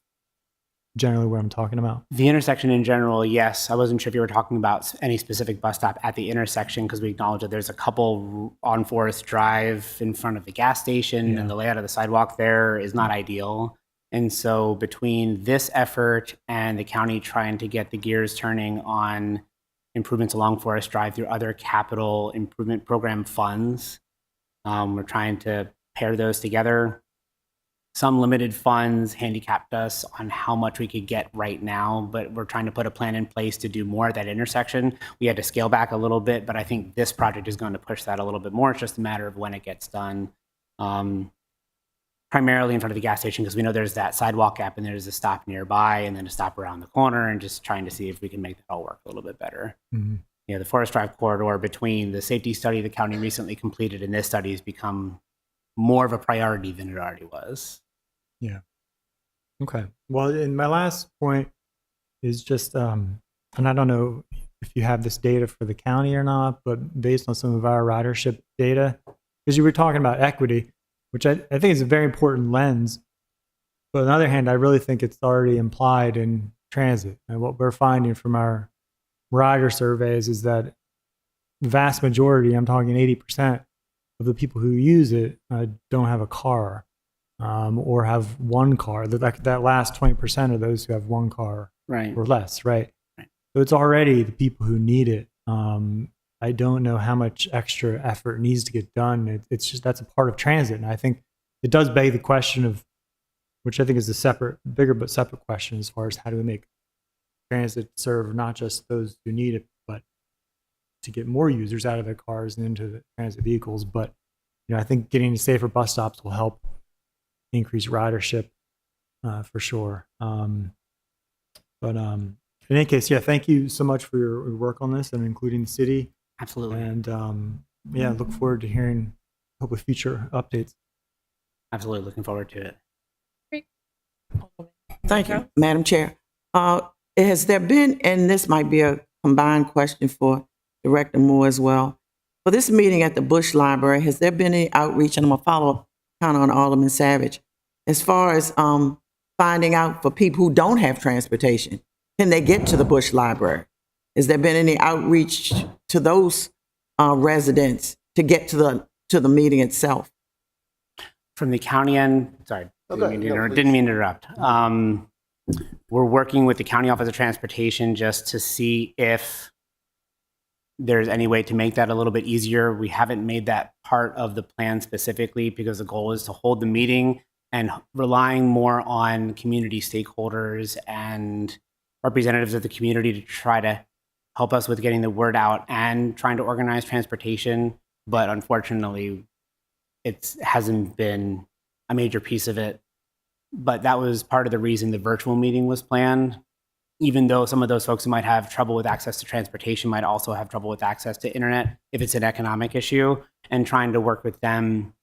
generally what I'm talking about. The intersection in general, yes. I wasn't sure if you were talking about any specific bus stop at the intersection because we acknowledge that there's a couple on Forest Drive in front of the gas station and the layout of the sidewalk there is not ideal. And so between this effort and the county trying to get the gears turning on improvements along Forest Drive through other capital improvement program funds, we're trying to pair those together. Some limited funds handicapped us on how much we could get right now, but we're trying to put a plan in place to do more at that intersection. We had to scale back a little bit, but I think this project is going to push that a little bit more. It's just a matter of when it gets done. Primarily in front of the gas station because we know there's that sidewalk gap and there's a stop nearby and then a stop around the corner and just trying to see if we can make that all work a little bit better. Mm-hmm. the Forest Drive corridor, between the safety study the county recently completed and this study, has become more of a priority than it already was. Okay. Well, and my last point is just, and I don't know if you have this data for the county or not, but based on some of our ridership data, because you were talking about equity, which I think is a very important lens. But on the other hand, I really think it's already implied in transit. And what we're finding from our rider surveys is that the vast majority, I'm talking 80% of the people who use it don't have a car. Or have one car. That last 20% of those who have one car Right. or less, right? So it's already the people who need it. I don't know how much extra effort needs to get done. It's just that's a part of transit, and I think it does beg the question of, which I think is a bigger but separate question, as far as how do we make transit serve not just those who need it, but to get more users out of their cars and into the transit vehicles. But I think getting safer bus stops will help increase ridership for sure. But in any case, thank you so much for your work on this and including the city. Absolutely. And look forward to hearing hopefully future updates. Absolutely. Looking forward to it. Great. Thank you, Madam Chair. Has there been, and this might be a combined question for Director Moore as well, for this meeting at the Bush Library, has there been any outreach, and I'm going to follow up kind of on Alderman Savage, as far as finding out for people who don't have transportation, can they get to the Bush Library? Has there been any outreach to those residents to get to the meeting itself? From the county end, sorry, Okay, didn't mean to interrupt. We're working with the County Office of Transportation just to see if there's any way to make that a little bit easier. We haven't made that part of the plan specifically because the goal is to hold the meeting and relying more on community stakeholders and representatives of the community to try to help us with getting the word out and trying to organize transportation. But unfortunately, it hasn't been a major piece of it. But that was part of the reason the virtual meeting was planned. Even though some of those folks who might have trouble with access to transportation might also have trouble with access to internet if it's an economic issue, and trying to work with them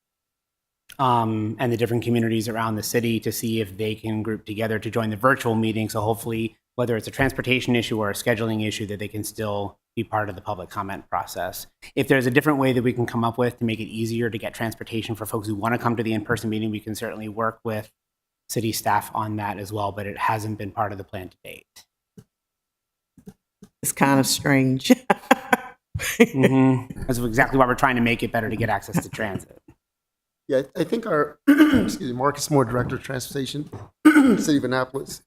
and the different communities around the city to see if they can group together to join the virtual meeting. So hopefully, whether it's a transportation issue or a scheduling issue, that they can still be part of the public comment process. If there's a different way that we can come up with to make it easier to get transportation for folks who want to come to the in-person meeting, we can certainly work with city staff on that as well, but it hasn't been part of the plan to date. It's kind of strange. That's exactly why we're trying to make it better to get access to transit. Yeah, I think our, excuse me, Marcus Moore, Director of Transportation, City of Annapolis.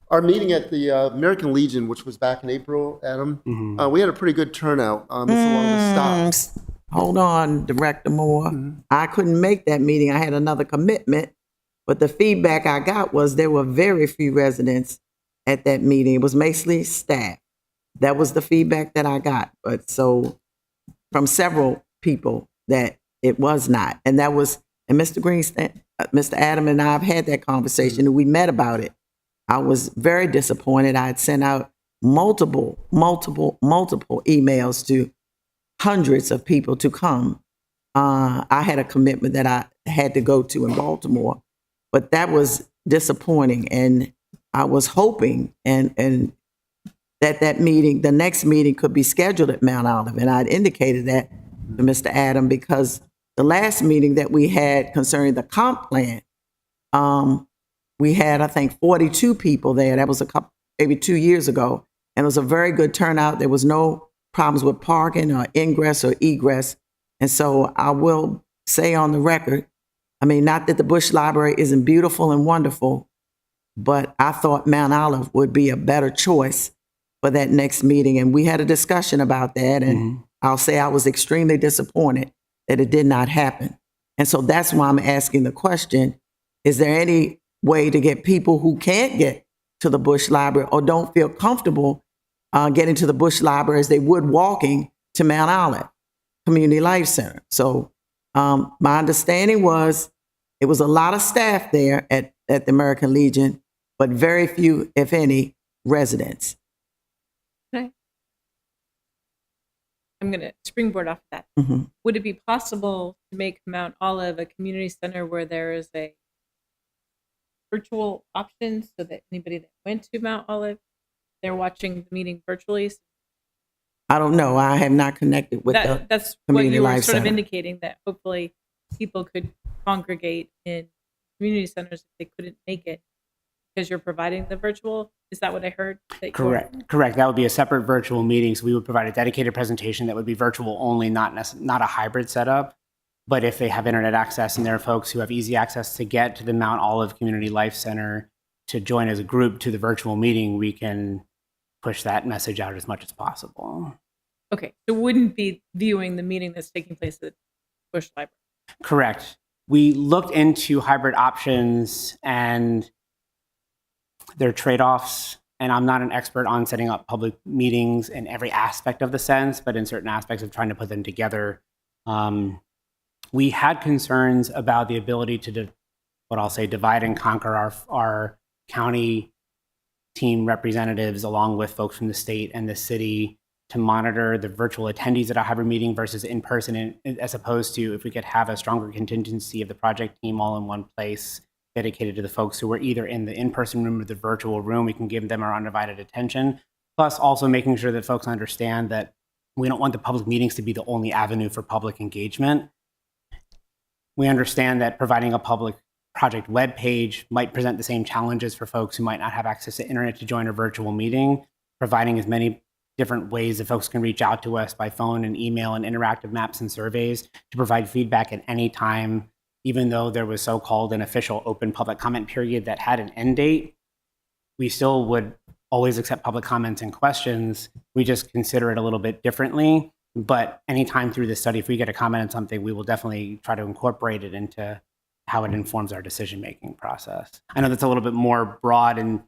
Our meeting at the American Legion, which was back in April, Adam, we had a pretty good turnout. It's along the stops. Hold on, Director Moore. I couldn't make that meeting. I had another commitment, but the feedback I got was there were very few residents at that meeting. It was mostly staff. That was the feedback that I got. But so from several people that it was not. And that was, and Mr. Greenstein, Mr. Adam and I have had that conversation and we met about it. I was very disappointed. I had sent out multiple emails to hundreds of people to come. I had a commitment that I had to go to in Baltimore, but that was disappointing. And I was hoping and that meeting, the next meeting could be scheduled at Mount Olive. And I'd indicated that to Mr. Adam because the last meeting that we had concerning the comp plan, we had, I think, 42 people there. That was maybe 2 years ago. And it was a very good turnout. There was no problems with parking or ingress or egress. And so I will say on the record, I mean, not that the Bush Library isn't beautiful and wonderful, but I thought Mount Olive would be a better choice for that next meeting. And we had a discussion about that. And I'll say I was extremely disappointed that it did not happen. And so that's why I'm asking the question, is there any way to get people who can't get to the Bush Library or don't feel comfortable getting to the Bush Library as they would walking to Mount Olive Community Life Center? So my understanding was it was a lot of staff there at the American Legion, but very few, if any, residents. Okay. I'm going to springboard off that. Mhm. Would it be possible to make Mount Olive a community center where there is a virtual option so that anybody that went to Mount Olive, they're watching the meeting virtually? I don't know. I have not connected with the That's what Community you were Life sort of Center. indicating, that hopefully people could congregate in community centers if they couldn't make it because you're providing the virtual. Is that what I heard? That Correct. That would be a separate virtual meeting. So we would provide a dedicated presentation that would be virtual only, not a hybrid setup. But if they have internet access and there are folks who have easy access to get to the Mount Olive Community Life Center to join as a group to the virtual meeting, we can push that message out as much as possible. Okay, so wouldn't be viewing the meeting that's taking place at Bush Library. Correct. We looked into hybrid options and their trade-offs, and I'm not an expert on setting up public meetings in every aspect of the sense, but in certain aspects of trying to put them together. We had concerns about the ability to, what I'll say, divide and conquer our county team representatives along with folks from the state and the city to monitor the virtual attendees at a hybrid meeting versus in person, as opposed to if we could have a stronger contingency of the project team all in one place dedicated to the folks who were either in the in-person room or the virtual room. We can give them our undivided attention, plus also making sure that folks understand that we don't want the public meetings to be the only avenue for public engagement. We understand that providing a public project web page might present the same challenges for folks who might not have access to internet to join a virtual meeting. Providing as many different ways that folks can reach out to us by phone and email and interactive maps and surveys to provide feedback at any time, even though there was so-called an official open public comment period that had an end date, we still would always accept public comments and questions. We just consider it a little bit differently. But anytime through the study, if we get a comment on something, we will definitely try to incorporate it into how it informs our decision-making process. I know that's a little bit more broad and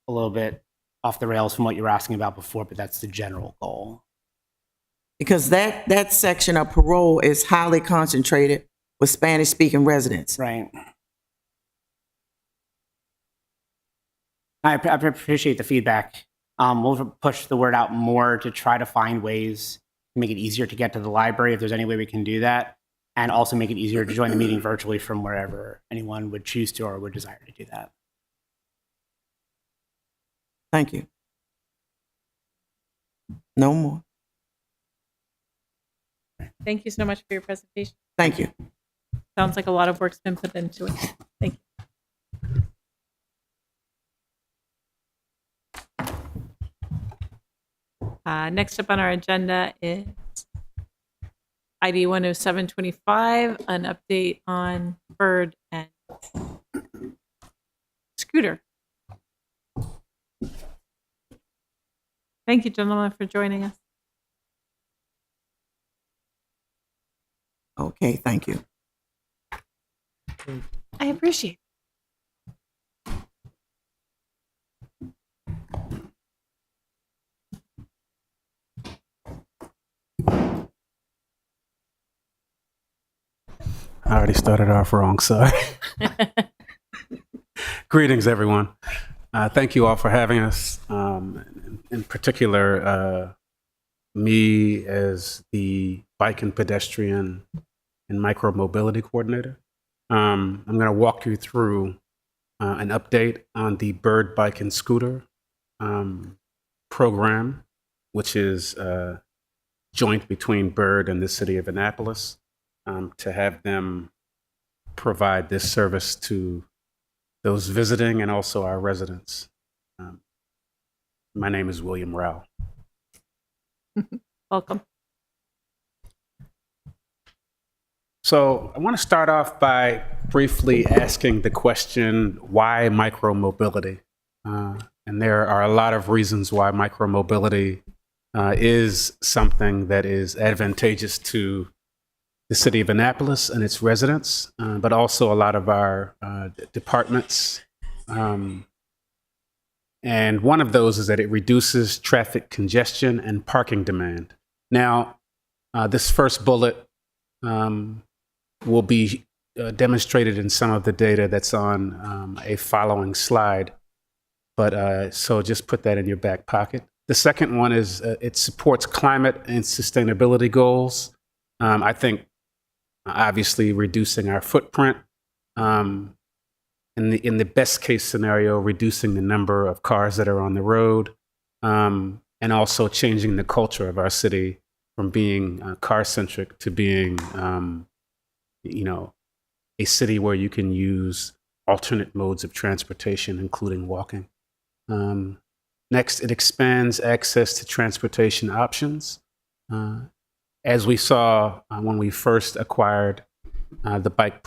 a little bit off the rails from what you were asking about before, but that's the general goal. because that section of parole is highly concentrated with Spanish-speaking residents. Right. I appreciate the feedback. We'll push the word out more to try to find ways to make it easier to get to the library if there's any way we can do that, and also make it easier to join the meeting virtually from wherever anyone would choose to or would desire to do that. Thank you. No more. Thank you so much for your presentation. Thank you. Sounds like a lot of work's been put into it. Thank you. Next up on our agenda is ID 10725, an update on Bird and Scooter. Thank you, gentlemen, for joining us. Okay, thank you. I appreciate it. I already started off wrong, sorry. Greetings, everyone. Thank you all for having us. In particular, me as the bike and pedestrian and micromobility coordinator. I'm going to walk you through an update on the Bird Bike and Scooter program, which is joint between Bird and the city of Annapolis, to have them provide this service to those visiting and also our residents. My name is William Rao. Welcome. So I want to start off by briefly asking the question, why micromobility? And there are a lot of reasons why micromobility is something that is advantageous to the city of Annapolis and its residents, but also a lot of our departments. And one of those is that it reduces traffic congestion and parking demand. Now, this first bullet will be demonstrated in some of the data that's on a following slide. But so just put that in your back pocket. The second one is it supports climate and sustainability goals. I think obviously reducing our footprint. In the best case scenario, reducing the number of cars that are on the road, and also changing the culture of our city from being car centric to being, a city where you can use alternate modes of transportation, including walking. Next, it expands access to transportation options. As we saw when we first acquired the Bird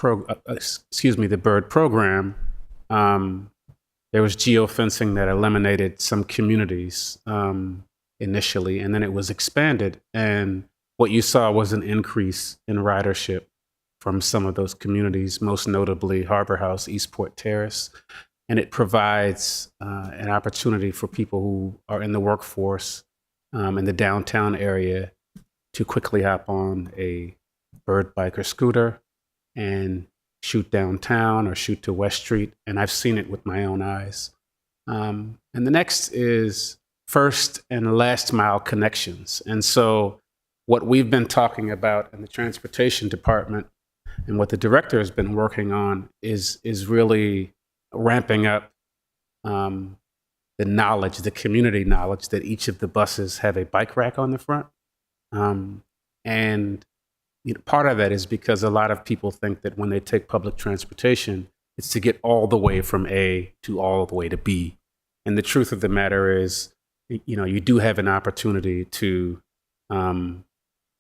program, there was geofencing that eliminated some communities initially, and then it was expanded. And what you saw was an increase in ridership from some of those communities, most notably Harbor House, Eastport Terrace. And it provides an opportunity for people who are in the workforce in the downtown area to quickly hop on a Bird bike or scooter and shoot downtown or shoot to West Street. And I've seen it with my own eyes. And the next is first and last mile connections. And so what we've been talking about in the transportation department and what the director has been working on is really ramping up the knowledge, the community knowledge that each of the buses have a bike rack on the front. And part of that is because a lot of people think that when they take public transportation, it's to get all the way from A to all the way to B. And the truth of the matter is, you do have an opportunity to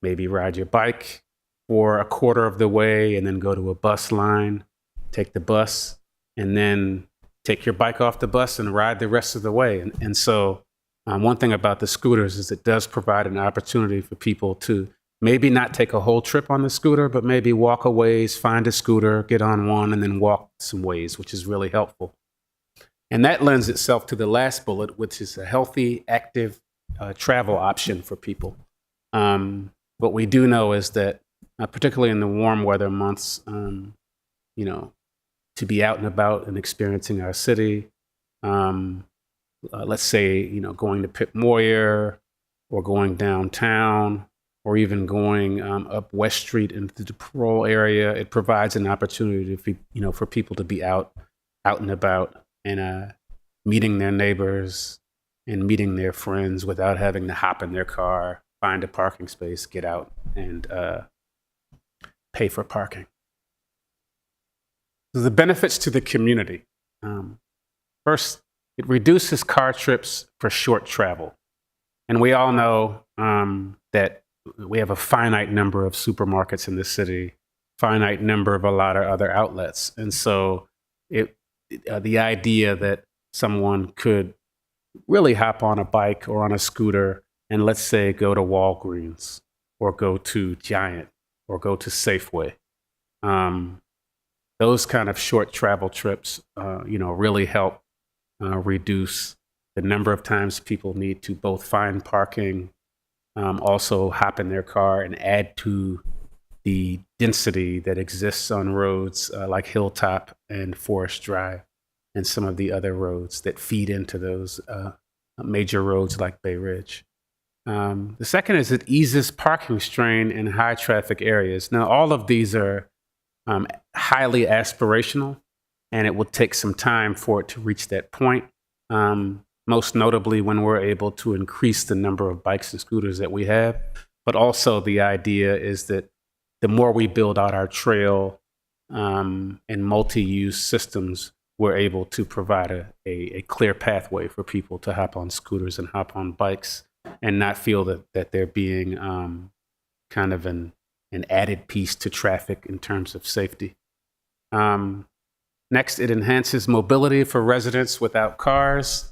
maybe ride your bike for a quarter of the way and then go to a bus line, take the bus, and then take your bike off the bus and ride the rest of the way. And so one thing about the scooters is it does provide an opportunity for people to maybe not take a whole trip on the scooter, but maybe walk a ways, find a scooter, get on one, and then walk some ways, which is really helpful. And that lends itself to the last bullet, which is a healthy, active travel option for people. What we do know is that, particularly in the warm weather months, to be out and about and experiencing our city, let's say, going to Pip Moyer or going downtown or even going up West Street into the Parole area, it provides an opportunity for people to be out and about and meeting their neighbors and meeting their friends without having to hop in their car, find a parking space, get out, and pay for parking. So the benefits to the community. First, it reduces car trips for short travel. And we all know that we have a finite number of supermarkets in the city, finite number of a lot of other outlets. And so the idea that someone could really hop on a bike or on a scooter and, let's say, go to Walgreens or go to Giant or go to Safeway, those kind of short travel trips, really help reduce the number of times people need to both find parking, also hop in their car, and add to the density that exists on roads like Hilltop and Forest Drive and some of the other roads that feed into those major roads like Bay Ridge. The second is it eases parking strain in high traffic areas. Now, all of these are highly aspirational, and it will take some time for it to reach that point. Most notably when we're able to increase the number of bikes and scooters that we have. But also the idea is that the more we build out our trail and multi-use systems, we're able to provide a clear pathway for people to hop on scooters and hop on bikes and not feel that they're being kind of an added piece to traffic in terms of safety. Next, it enhances mobility for residents without cars,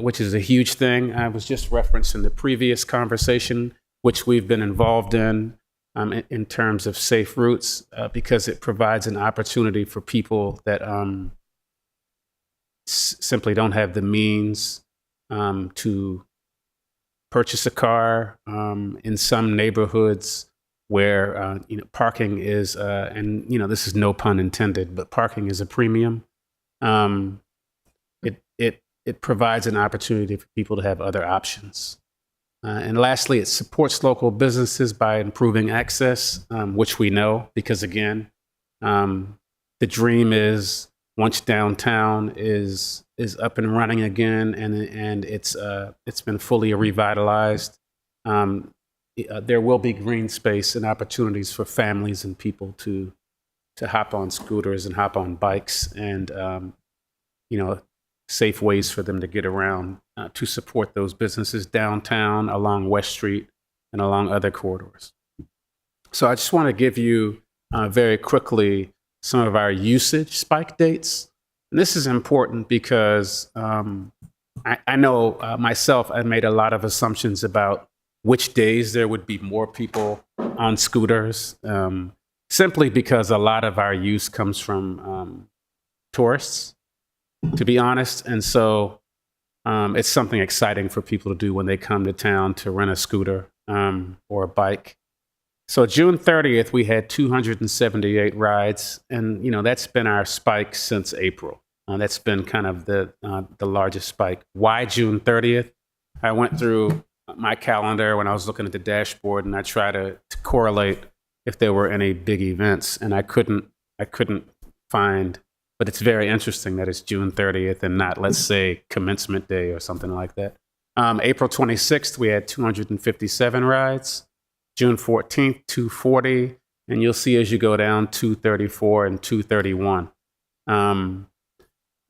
which is a huge thing. I was just referencing the previous conversation, which we've been involved in terms of safe routes, because it provides an opportunity for people that simply don't have the means to purchase a car. In some neighborhoods where parking is, and this is no pun intended, but parking is a premium. It it provides an opportunity for people to have other options. And lastly, it supports local businesses by improving access, which we know because, again, the dream is once downtown is up and running again, and it's been fully revitalized. There will be green space and opportunities for families and people to hop on scooters and hop on bikes, and safe ways for them to get around to support those businesses downtown, along West Street, and along other corridors. So I just want to give you very quickly some of our usage spike dates. And this is important because I know myself, I made a lot of assumptions about which days there would be more people on scooters, simply because a lot of our use comes from tourists, to be honest. And so it's something exciting for people to do when they come to town to rent a scooter or a bike. So June 30th, we had 278 rides, and that's been our spike since April. That's been kind of the largest spike. Why June 30th? I went through my calendar when I was looking at the dashboard, and I tried to correlate if there were any big events, and I couldn't find. But it's very interesting that it's June 30th and not, let's say, Commencement Day or something like that. April 26th, we had 257 rides. June 14th, 240. And you'll see as you go down, 234 and 231.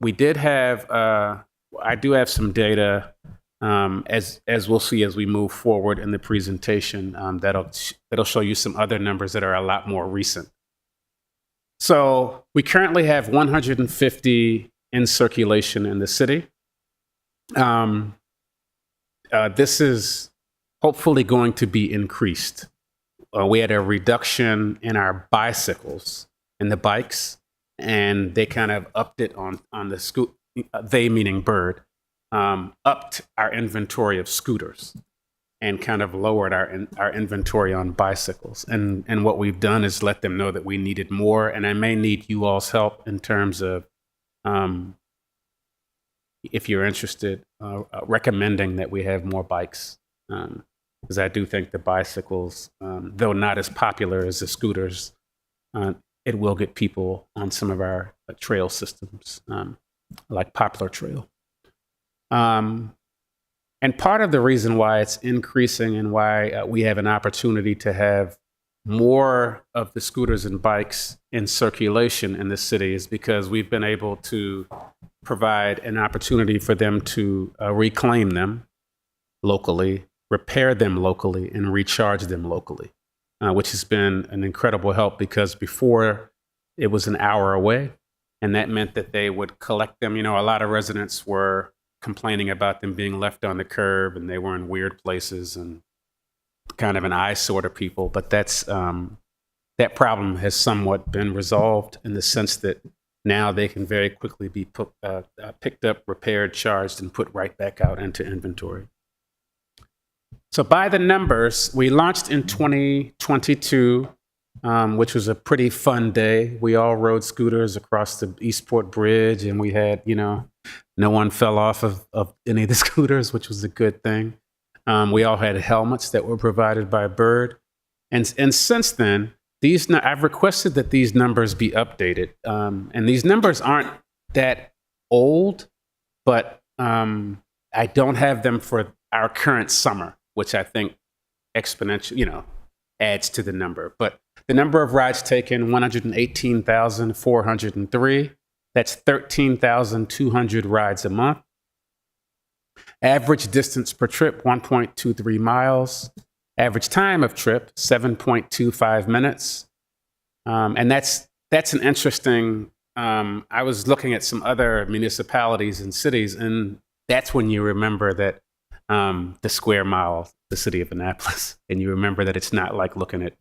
We did have, I do have some data, as we'll see as we move forward in the presentation, that'll show you some other numbers that are a lot more recent. So we currently have 150 in circulation in the city. This is hopefully going to be increased. We had a reduction in our bicycles and the bikes, and they kind of upped it on the they meaning Bird, upped our inventory of scooters and kind of lowered our inventory on bicycles. And what we've done is let them know that we needed more, and I may need you all's help in terms of, if you're interested, recommending that we have more bikes. Because I do think the bicycles, though not as popular as the scooters, it will get people on some of our trail systems, like Poplar Trail. And part of the reason why it's increasing and why we have an opportunity to have more of the scooters and bikes in circulation in the city is because we've been able to provide an opportunity for them to reclaim them locally, repair them locally, and recharge them locally, which has been an incredible help because before it was an hour away, and that meant that they would collect them. A lot of residents were complaining about them being left on the curb, and they were in weird places and kind of an eyesore to people. But that problem has somewhat been resolved in the sense that now they can very quickly be picked up, repaired, charged, and put right back out into inventory. So by the numbers, we launched in 2022, which was a pretty fun day. We all rode scooters across the Eastport Bridge, and we had, no one fell off of any of the scooters, which was a good thing. We all had helmets that were provided by Bird. And since then, I've requested that these numbers be updated. And these numbers aren't that old, but I don't have them for our current summer, which I think exponentially, adds to the number. But the number of rides taken, 118,403. That's 13,200 rides a month. Average distance per trip, 1.23 miles. Average time of trip, 7.25 minutes. And that's an interesting, I was looking at some other municipalities and cities, and that's when you remember that the square mile, the city of Annapolis, and you remember that it's not like looking at,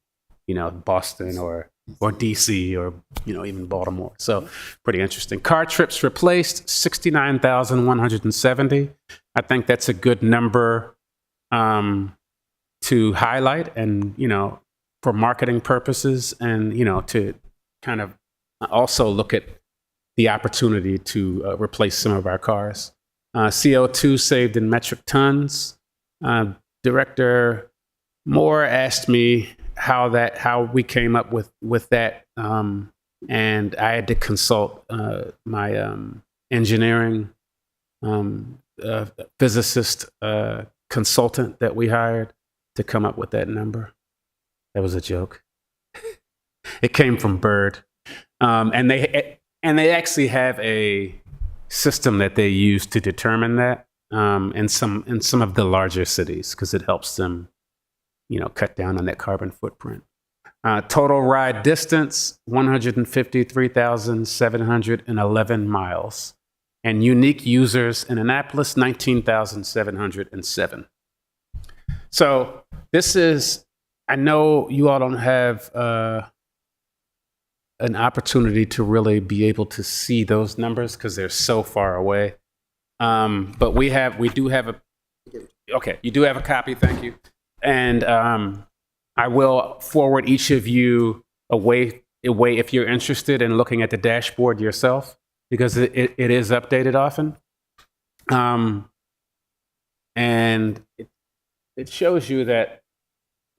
Boston or DC or, even Baltimore. So pretty interesting. Car trips replaced, 69,170. I think that's a good number to highlight and, for marketing purposes and, to kind of also look at the opportunity to replace some of our cars. CO2 saved in metric tons. Director Moore asked me how we came up with that, and I had to consult my engineering physicist consultant that we hired to come up with that number. That was a joke. It came from Bird, and they actually have a system that they use to determine that in some of the larger cities, because it helps them, cut down on that carbon footprint. Total ride distance 153,711 miles, and unique users in Annapolis 19,707. So this is, I know you all don't have an opportunity to really be able to see those numbers because they're so far away. But you do have a copy, thank you. And I will forward each of you a way if you're interested in looking at the dashboard yourself, because it is updated often. And it shows you that,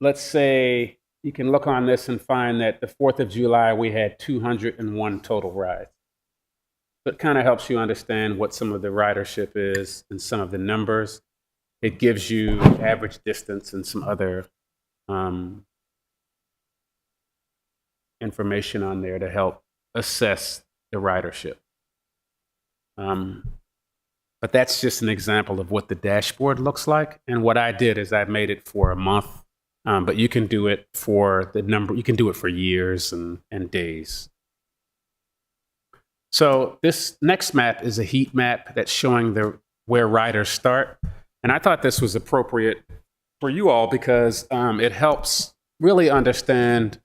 let's say, you can look on this and find that the 4th of July, we had 201 total rides. So it kind of helps you understand what some of the ridership is and some of the numbers. It gives you average distance and some other information on there to help assess the ridership. But that's just an example of what the dashboard looks like. And what I did is I made it for a month. But you can do it for you can do it for years and days. So this next map is a heat map that's showing where riders start. And I thought this was appropriate for you all because it helps really understand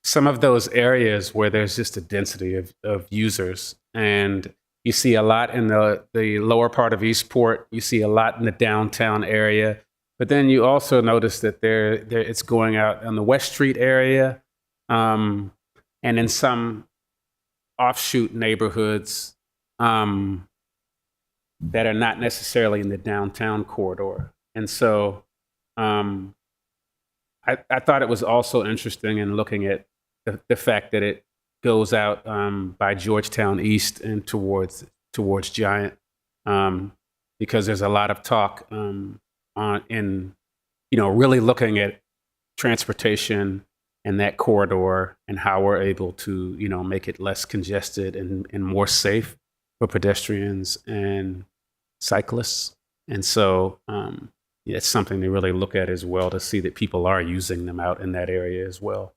some of those areas where there's just a density of users. And you see a lot in the lower part of Eastport. You see a lot in the downtown area. But then you also notice that it's going out in the West Street area, and in some offshoot neighborhoods that are not necessarily in the downtown corridor. And so I thought it was also interesting in looking at the fact that it goes out by Georgetown East and towards Giant, because there's a lot of talk in really looking at transportation and that corridor and how we're able to make it less congested and more safe for pedestrians and cyclists. And so it's something to really look at as well, to see that people are using them out in that area as well.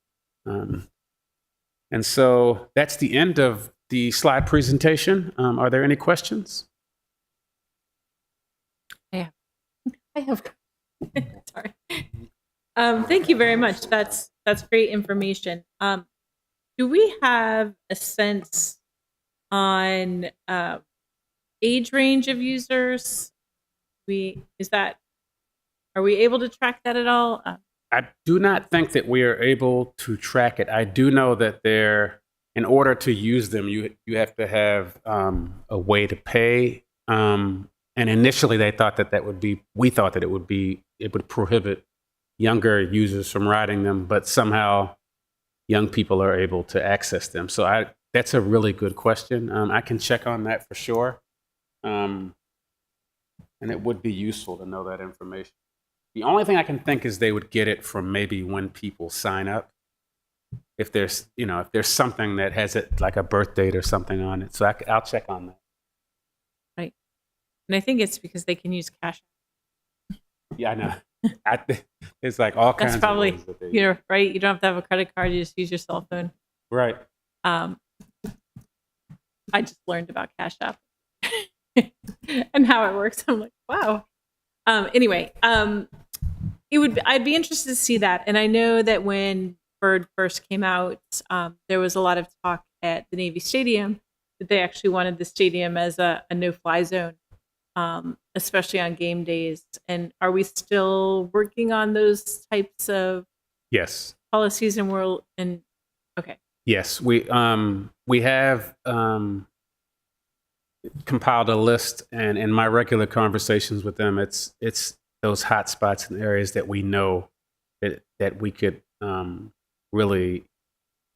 And so that's the end of the slide presentation. Are there any questions? I have. Sorry. Thank you very much. That's great information. Do we have a sense on age range of users? Are we able to track that at all? I do not think that we are able to track it. I do know that in order to use them, you have to have a way to pay. And initially, they thought we thought that it would prohibit younger users from riding them, but somehow young people are able to access them. So that's a really good question. I can check on that for sure. And it would be useful to know that information. The only thing I can think is they would get it from maybe when people sign up. If there's something that has it like a birth date or something on it. So I'll check on that. Right. And I think it's because they can use cash. Yeah, I know. It's like all kinds That's probably, of ways that right? You don't have to have a credit card. You just use your cell phone. Right. I just learned about Cash App and how it works. I'm like, wow. Anyway, I'd be interested to see that. And I know that when Bird first came out, there was a lot of talk at the Navy Stadium that they actually wanted the stadium as a no-fly zone, especially on game days. And are we still working on those types of policies and okay. Yes, we have compiled a list, and in my regular conversations with them, it's those hot spots and areas that we know that we could really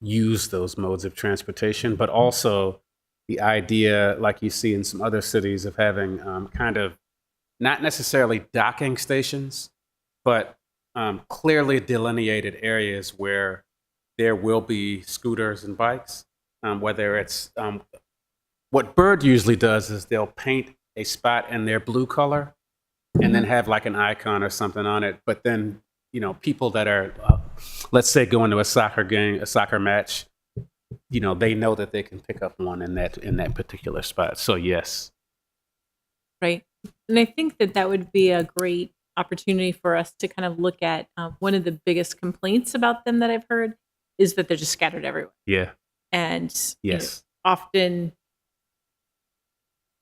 use those modes of transportation, but also the idea, like you see in some other cities, of having kind of not necessarily docking stations, but clearly delineated areas where there will be scooters and bikes, whether it's what Bird usually does is they'll paint a spot in their blue color and then have like an icon or something on it. But then, people that are, let's say, going to a soccer match, they know that they can pick up one in that particular spot. So yes. Right. And I think that would be a great opportunity for us to kind of look at one of the biggest complaints about them that I've heard is that they're just scattered everywhere. Yeah. And Yes. Often,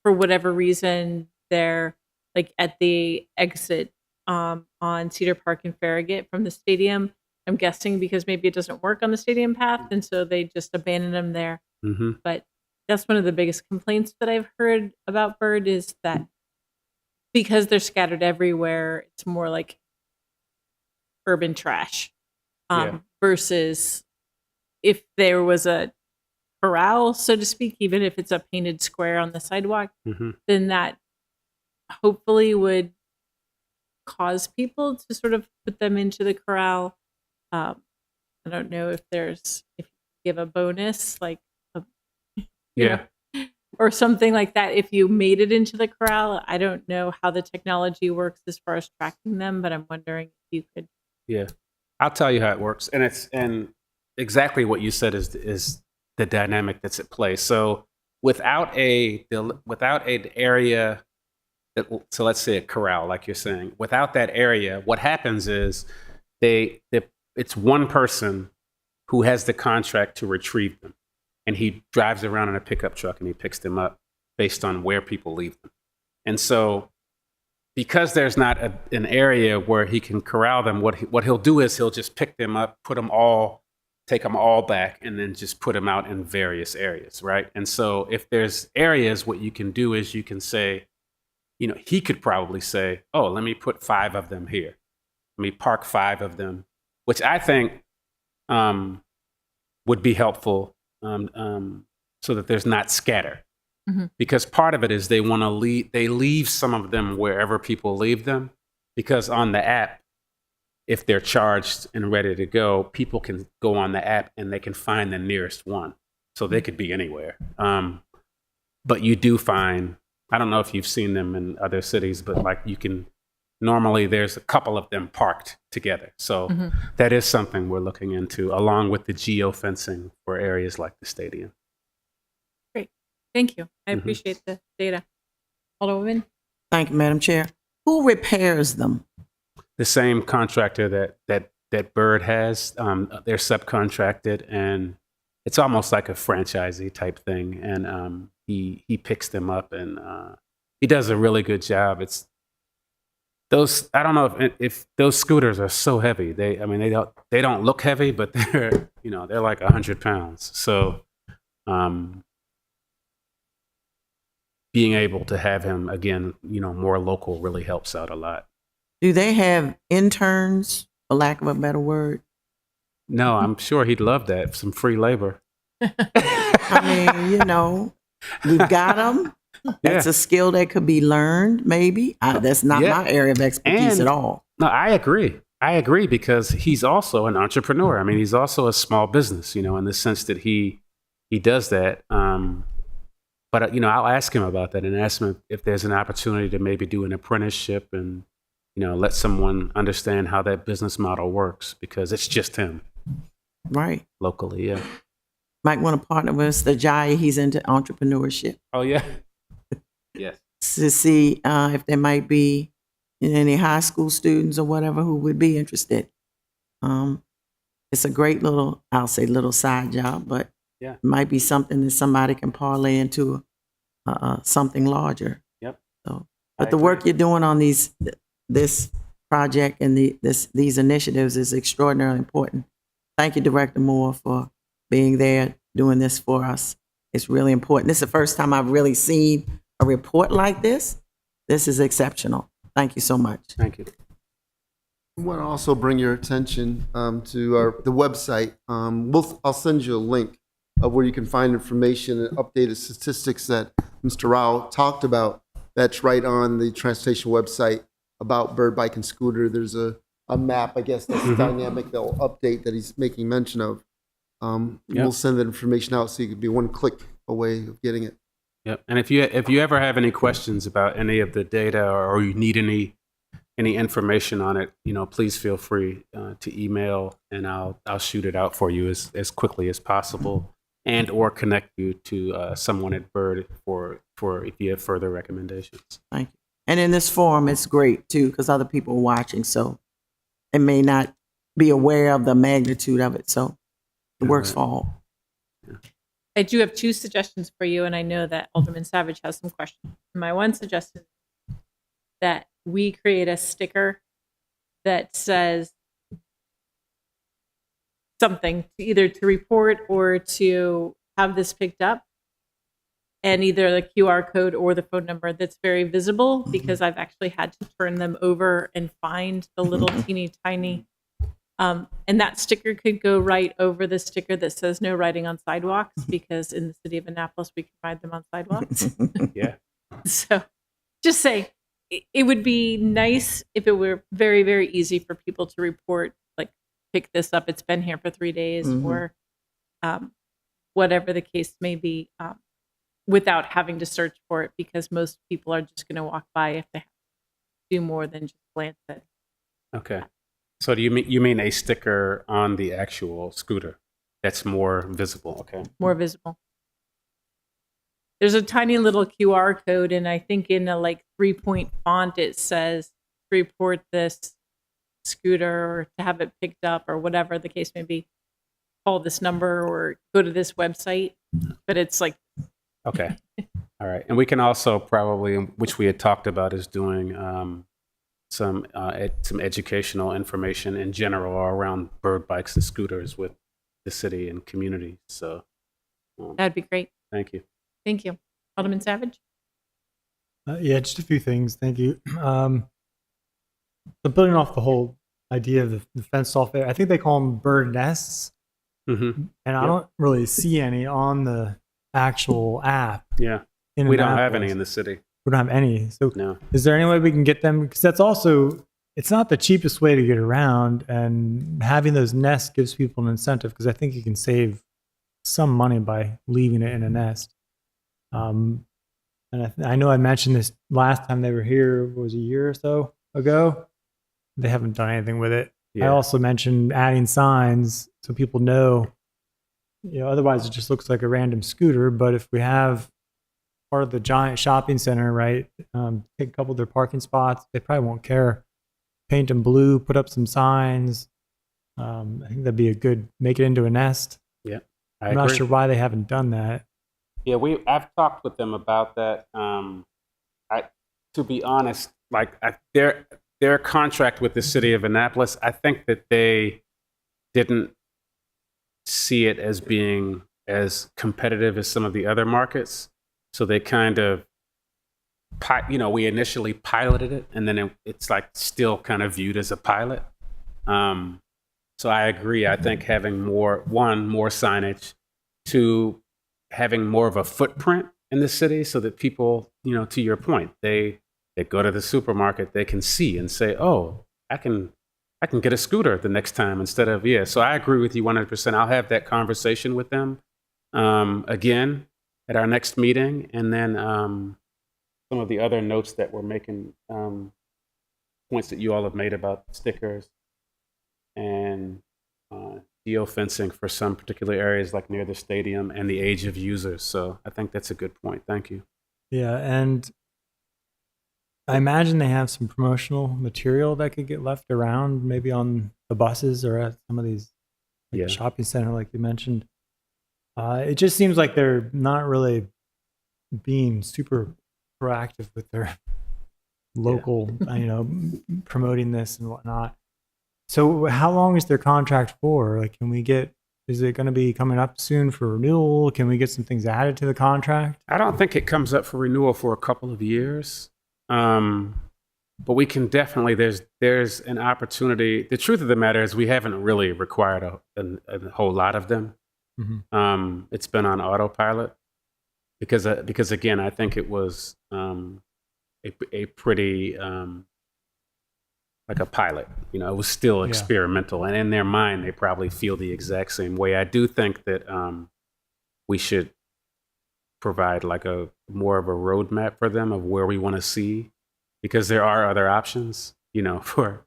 for whatever reason, they're like at the exit on Cedar Park and Farragut from the stadium. I'm guessing because maybe it doesn't work on the stadium path, and so they just abandon them there. Mm-hmm. But that's one of the biggest complaints that I've heard about Bird is that because they're scattered everywhere, it's more like urban trash versus if there was a corral, so to speak, even if it's a painted square on the sidewalk, then that hopefully would cause people to sort of put them into the corral. I don't know if you give a bonus, like, or something like that. If you made it into the corral, I don't know how the technology works as far as tracking them, but I'm wondering if you could. Yeah, I'll tell you how it works, and exactly what you said is the dynamic that's at play. So without an area, so let's say a corral, like you're saying, without that area, what happens is it's one person who has the contract to retrieve them, and he drives around in a pickup truck and he picks them up based on where people leave them. And so because there's not an area where he can corral them, what he'll do is he'll just pick them up, take them all back, and then just put them out in various areas, right? And so if there's areas, what you can do is you can say, he could probably say, oh, let me put 5 of them here. Let me park 5 of them, which I think would be helpful so that there's not scatter. Mm-hmm. Because part of it is they leave some of them wherever people leave them, because on the app, if they're charged and ready to go, people can go on the app and they can find the nearest one. So they could be anywhere. But you do find, I don't know if you've seen them in other cities, but like normally there's a couple of them parked together. So that is something we're looking into, along with the geofencing for areas like the stadium. Great. Thank you. I appreciate the data. Alderwoman? Thank you, Madam Chair. Who repairs them? The same contractor that Bird has. They're subcontracted, and it's almost like a franchisee type thing. And he picks them up, and he does a really good job. It's those. I don't know if those scooters are so heavy. They don't look heavy, but they're they're like 100 pounds. So being able to have him again, more local really helps out a lot. Do they have interns, for lack of a better word? No, I'm sure he'd love that. Some free labor. I mean, we've got them. That's a skill that could be learned, maybe. That's not my area of expertise at all. No, I agree because he's also an entrepreneur. I mean, he's also a small business, in the sense that he does that. But, I'll ask him about that and ask him if there's an opportunity to maybe do an apprenticeship and, let someone understand how that business model works, because it's just him. Right. Locally, yeah. Might want to partner with us. Jai, he's into entrepreneurship. Oh, yeah. Yes. To see if there might be any high school students or whatever who would be interested. It's a great little side job, but it might be something that somebody can parlay into something larger. Yep. So, but the work you're doing on this project and these initiatives is extraordinarily important. Thank you, Director Moore, for being there, doing this for us. It's really important. This is the first time I've really seen a report like this. This is exceptional. Thank you so much. Thank you. I want to also bring your attention to the website. I'll send you a link of where you can find information and updated statistics that Mr. Rao talked about. That's right on the transportation website about Bird Bike and Scooter. There's a map, I guess, that's dynamic they'll update that he's making mention of. We'll send that information out so you could be one click away of getting it. Yep. And if you ever have any questions about any of the data or you need any information on it, please feel free to email, and I'll shoot it out for you as quickly as possible, and or connect you to someone at Bird for if you have further recommendations. Thank you. And in this forum, it's great too, because other people are watching, so they may not be aware of the magnitude of it. So it works for all. I do have two suggestions for you, and I know that Alderman Savage has some questions. My one suggestion is that we create a sticker that says something, either to report or to have this picked up, and either the QR code or the phone number that's very visible, because I've actually had to turn them over and find the little teeny tiny. And that sticker could go right over the sticker that says no riding on sidewalks, because in the city of Annapolis, we can ride them on sidewalks. Yeah. So just say, it would be nice if it were very, very easy for people to report, like, pick this up, it's been here for 3 days, or whatever the case may be, without having to search for it, because most people are just going to walk by if they have to do more than just glance at it. Okay. So do you mean a sticker on the actual scooter that's more visible? Okay. More visible. There's a tiny little QR code, and I think in a 3-point font it says report this scooter or to have it picked up or whatever the case may be. Call this number or go to this website. But it's like, Okay. All right. And we can also probably, which we had talked about, is doing some educational information in general around bird bikes and scooters with the city and community. So that'd be great. thank you. Thank you. Alderman Savage? Yeah, just a few things. Thank you. So building off the whole idea of the fenced off area, I think they call them bird nests. Mm-hmm. And I don't really see any on the actual app. Yeah. in We don't have Annapolis. any in the city. We don't have any. So No. is there any way we can get them? Because that's also, it's not the cheapest way to get around. And having those nests gives people an incentive, because I think you can save some money by leaving it in a nest. And I know I mentioned this last time they were here, was a year or so ago. They haven't done anything with it. I Yeah. also mentioned adding signs so people know, otherwise it just looks like a random scooter. But if we have part of the giant shopping center, right, take a couple of their parking spots, they probably won't care. Paint them blue, put up some signs. I think that'd be a good, make it into a nest. Yeah. I'm not sure why they haven't done that. Yeah, I've talked with them about that. To be honest, their contract with the city of Annapolis, I think that they didn't see it as being as competitive as some of the other markets. So they kind of, we initially piloted it, and then it's still kind of viewed as a pilot. So I agree. I think having more signage, two, having more of a footprint in the city, so that people, to your point, they go to the supermarket, they can see and say, oh, I can get a scooter the next time instead of, So I agree with you 100%. I'll have that conversation with them again at our next meeting. And then some of the other notes that we're making, points that you all have made about stickers and geofencing for some particular areas, like near the stadium, and the age of users. So I think that's a good point. Thank you. Yeah, and I imagine they have some promotional material that could get left around, maybe on the buses or at some of these shopping center, like you mentioned. It just seems like they're not really being super proactive with their local, promoting this and whatnot. So how long is their contract for? Can we get Is it going to be coming up soon for renewal? Can we get some things added to the contract? I don't think it comes up for renewal for a couple of years. But we can definitely, there's an opportunity. The truth of the matter is we haven't really required a whole lot of them. It's been on autopilot because again, I think it was a pretty, like a pilot, you know, it was still experimental, and in their mind, they probably feel the exact same way. I do think that we should provide like a more of a roadmap for them of where we want to see, because there are other options, you know, for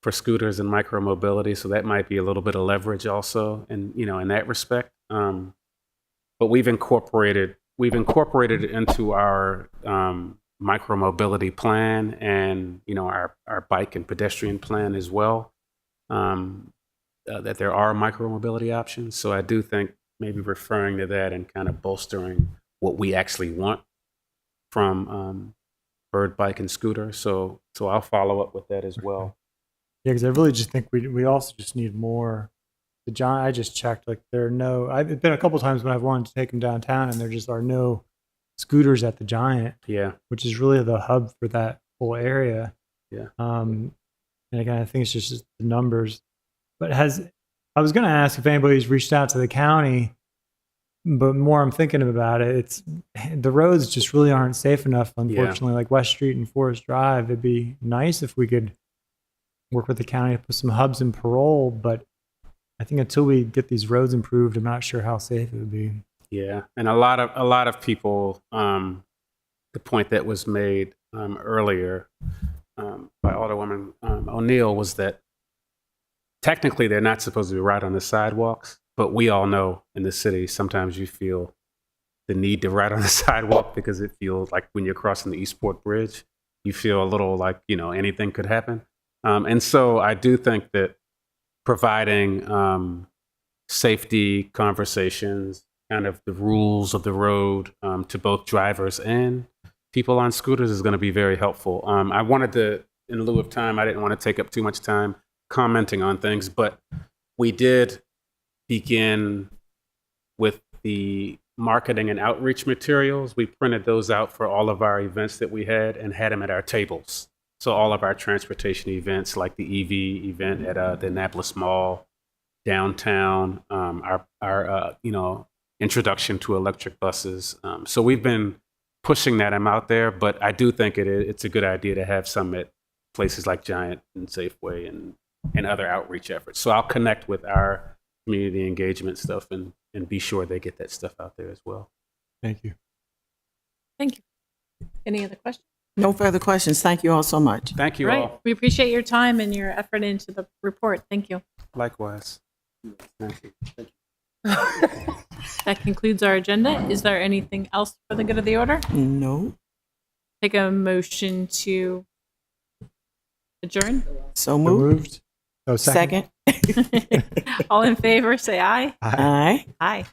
scooters and micromobility. So that might be a little bit of leverage also, and you know, in that respect. But we've incorporated it into our micromobility plan, and you know, our bike and pedestrian plan as well. That there are micromobility options. So I do think maybe referring to that and kind of bolstering what we actually want from Bird Bike and Scooter. So I'll follow up with that as well. Yeah, because I really just think we also just need more. The Giant, I just checked, like there are no, I've been a couple times when I've wanted to take them downtown, and there just are no scooters at the Giant. Yeah. Which is really the hub for that whole area. Yeah. And again, I think it's just the numbers. But I was going to ask if anybody's reached out to the county, but more I'm thinking about it, it's the roads just really aren't safe enough, unfortunately. Like West Street and Forest Drive, it'd be nice if we could work with the county to put some hubs in Parole, but I think until we get these roads improved, I'm not sure how safe it would be. Yeah, and a lot of people, the point that was made earlier by Alderwoman O'Neill was that technically they're not supposed to be right on the sidewalks, but we all know in the city sometimes you feel the need to ride on the sidewalk because it feels like when you're crossing the Eastport Bridge, you feel a little like, you know, anything could happen. And so I do think that providing safety conversations, kind of the rules of the road to both drivers and people on scooters is going to be very helpful. I wanted to, in lieu of time, I didn't want to take up too much time commenting on things, but we did begin with the marketing and outreach materials. We printed those out for all of our events that we had and had them at our tables. So all of our transportation events, like the EV event at the Annapolis Mall, downtown, our you know, introduction to electric buses. So we've been pushing that out there, but I do think it's a good idea to have some at places like Giant and Safeway and other outreach efforts. So I'll connect with our community engagement stuff and be sure they get that stuff out there as well. Thank you. Thank you. Any other questions? No further questions. Thank you all so much. Thank you Right. all. We appreciate your time and your effort into the report. Thank you. Likewise. Thank you. That concludes our agenda. Is there anything else for the good of the order? No. Take a motion to adjourn. So moved. Oh, second. Second. All in favor, say aye. Aye. Aye.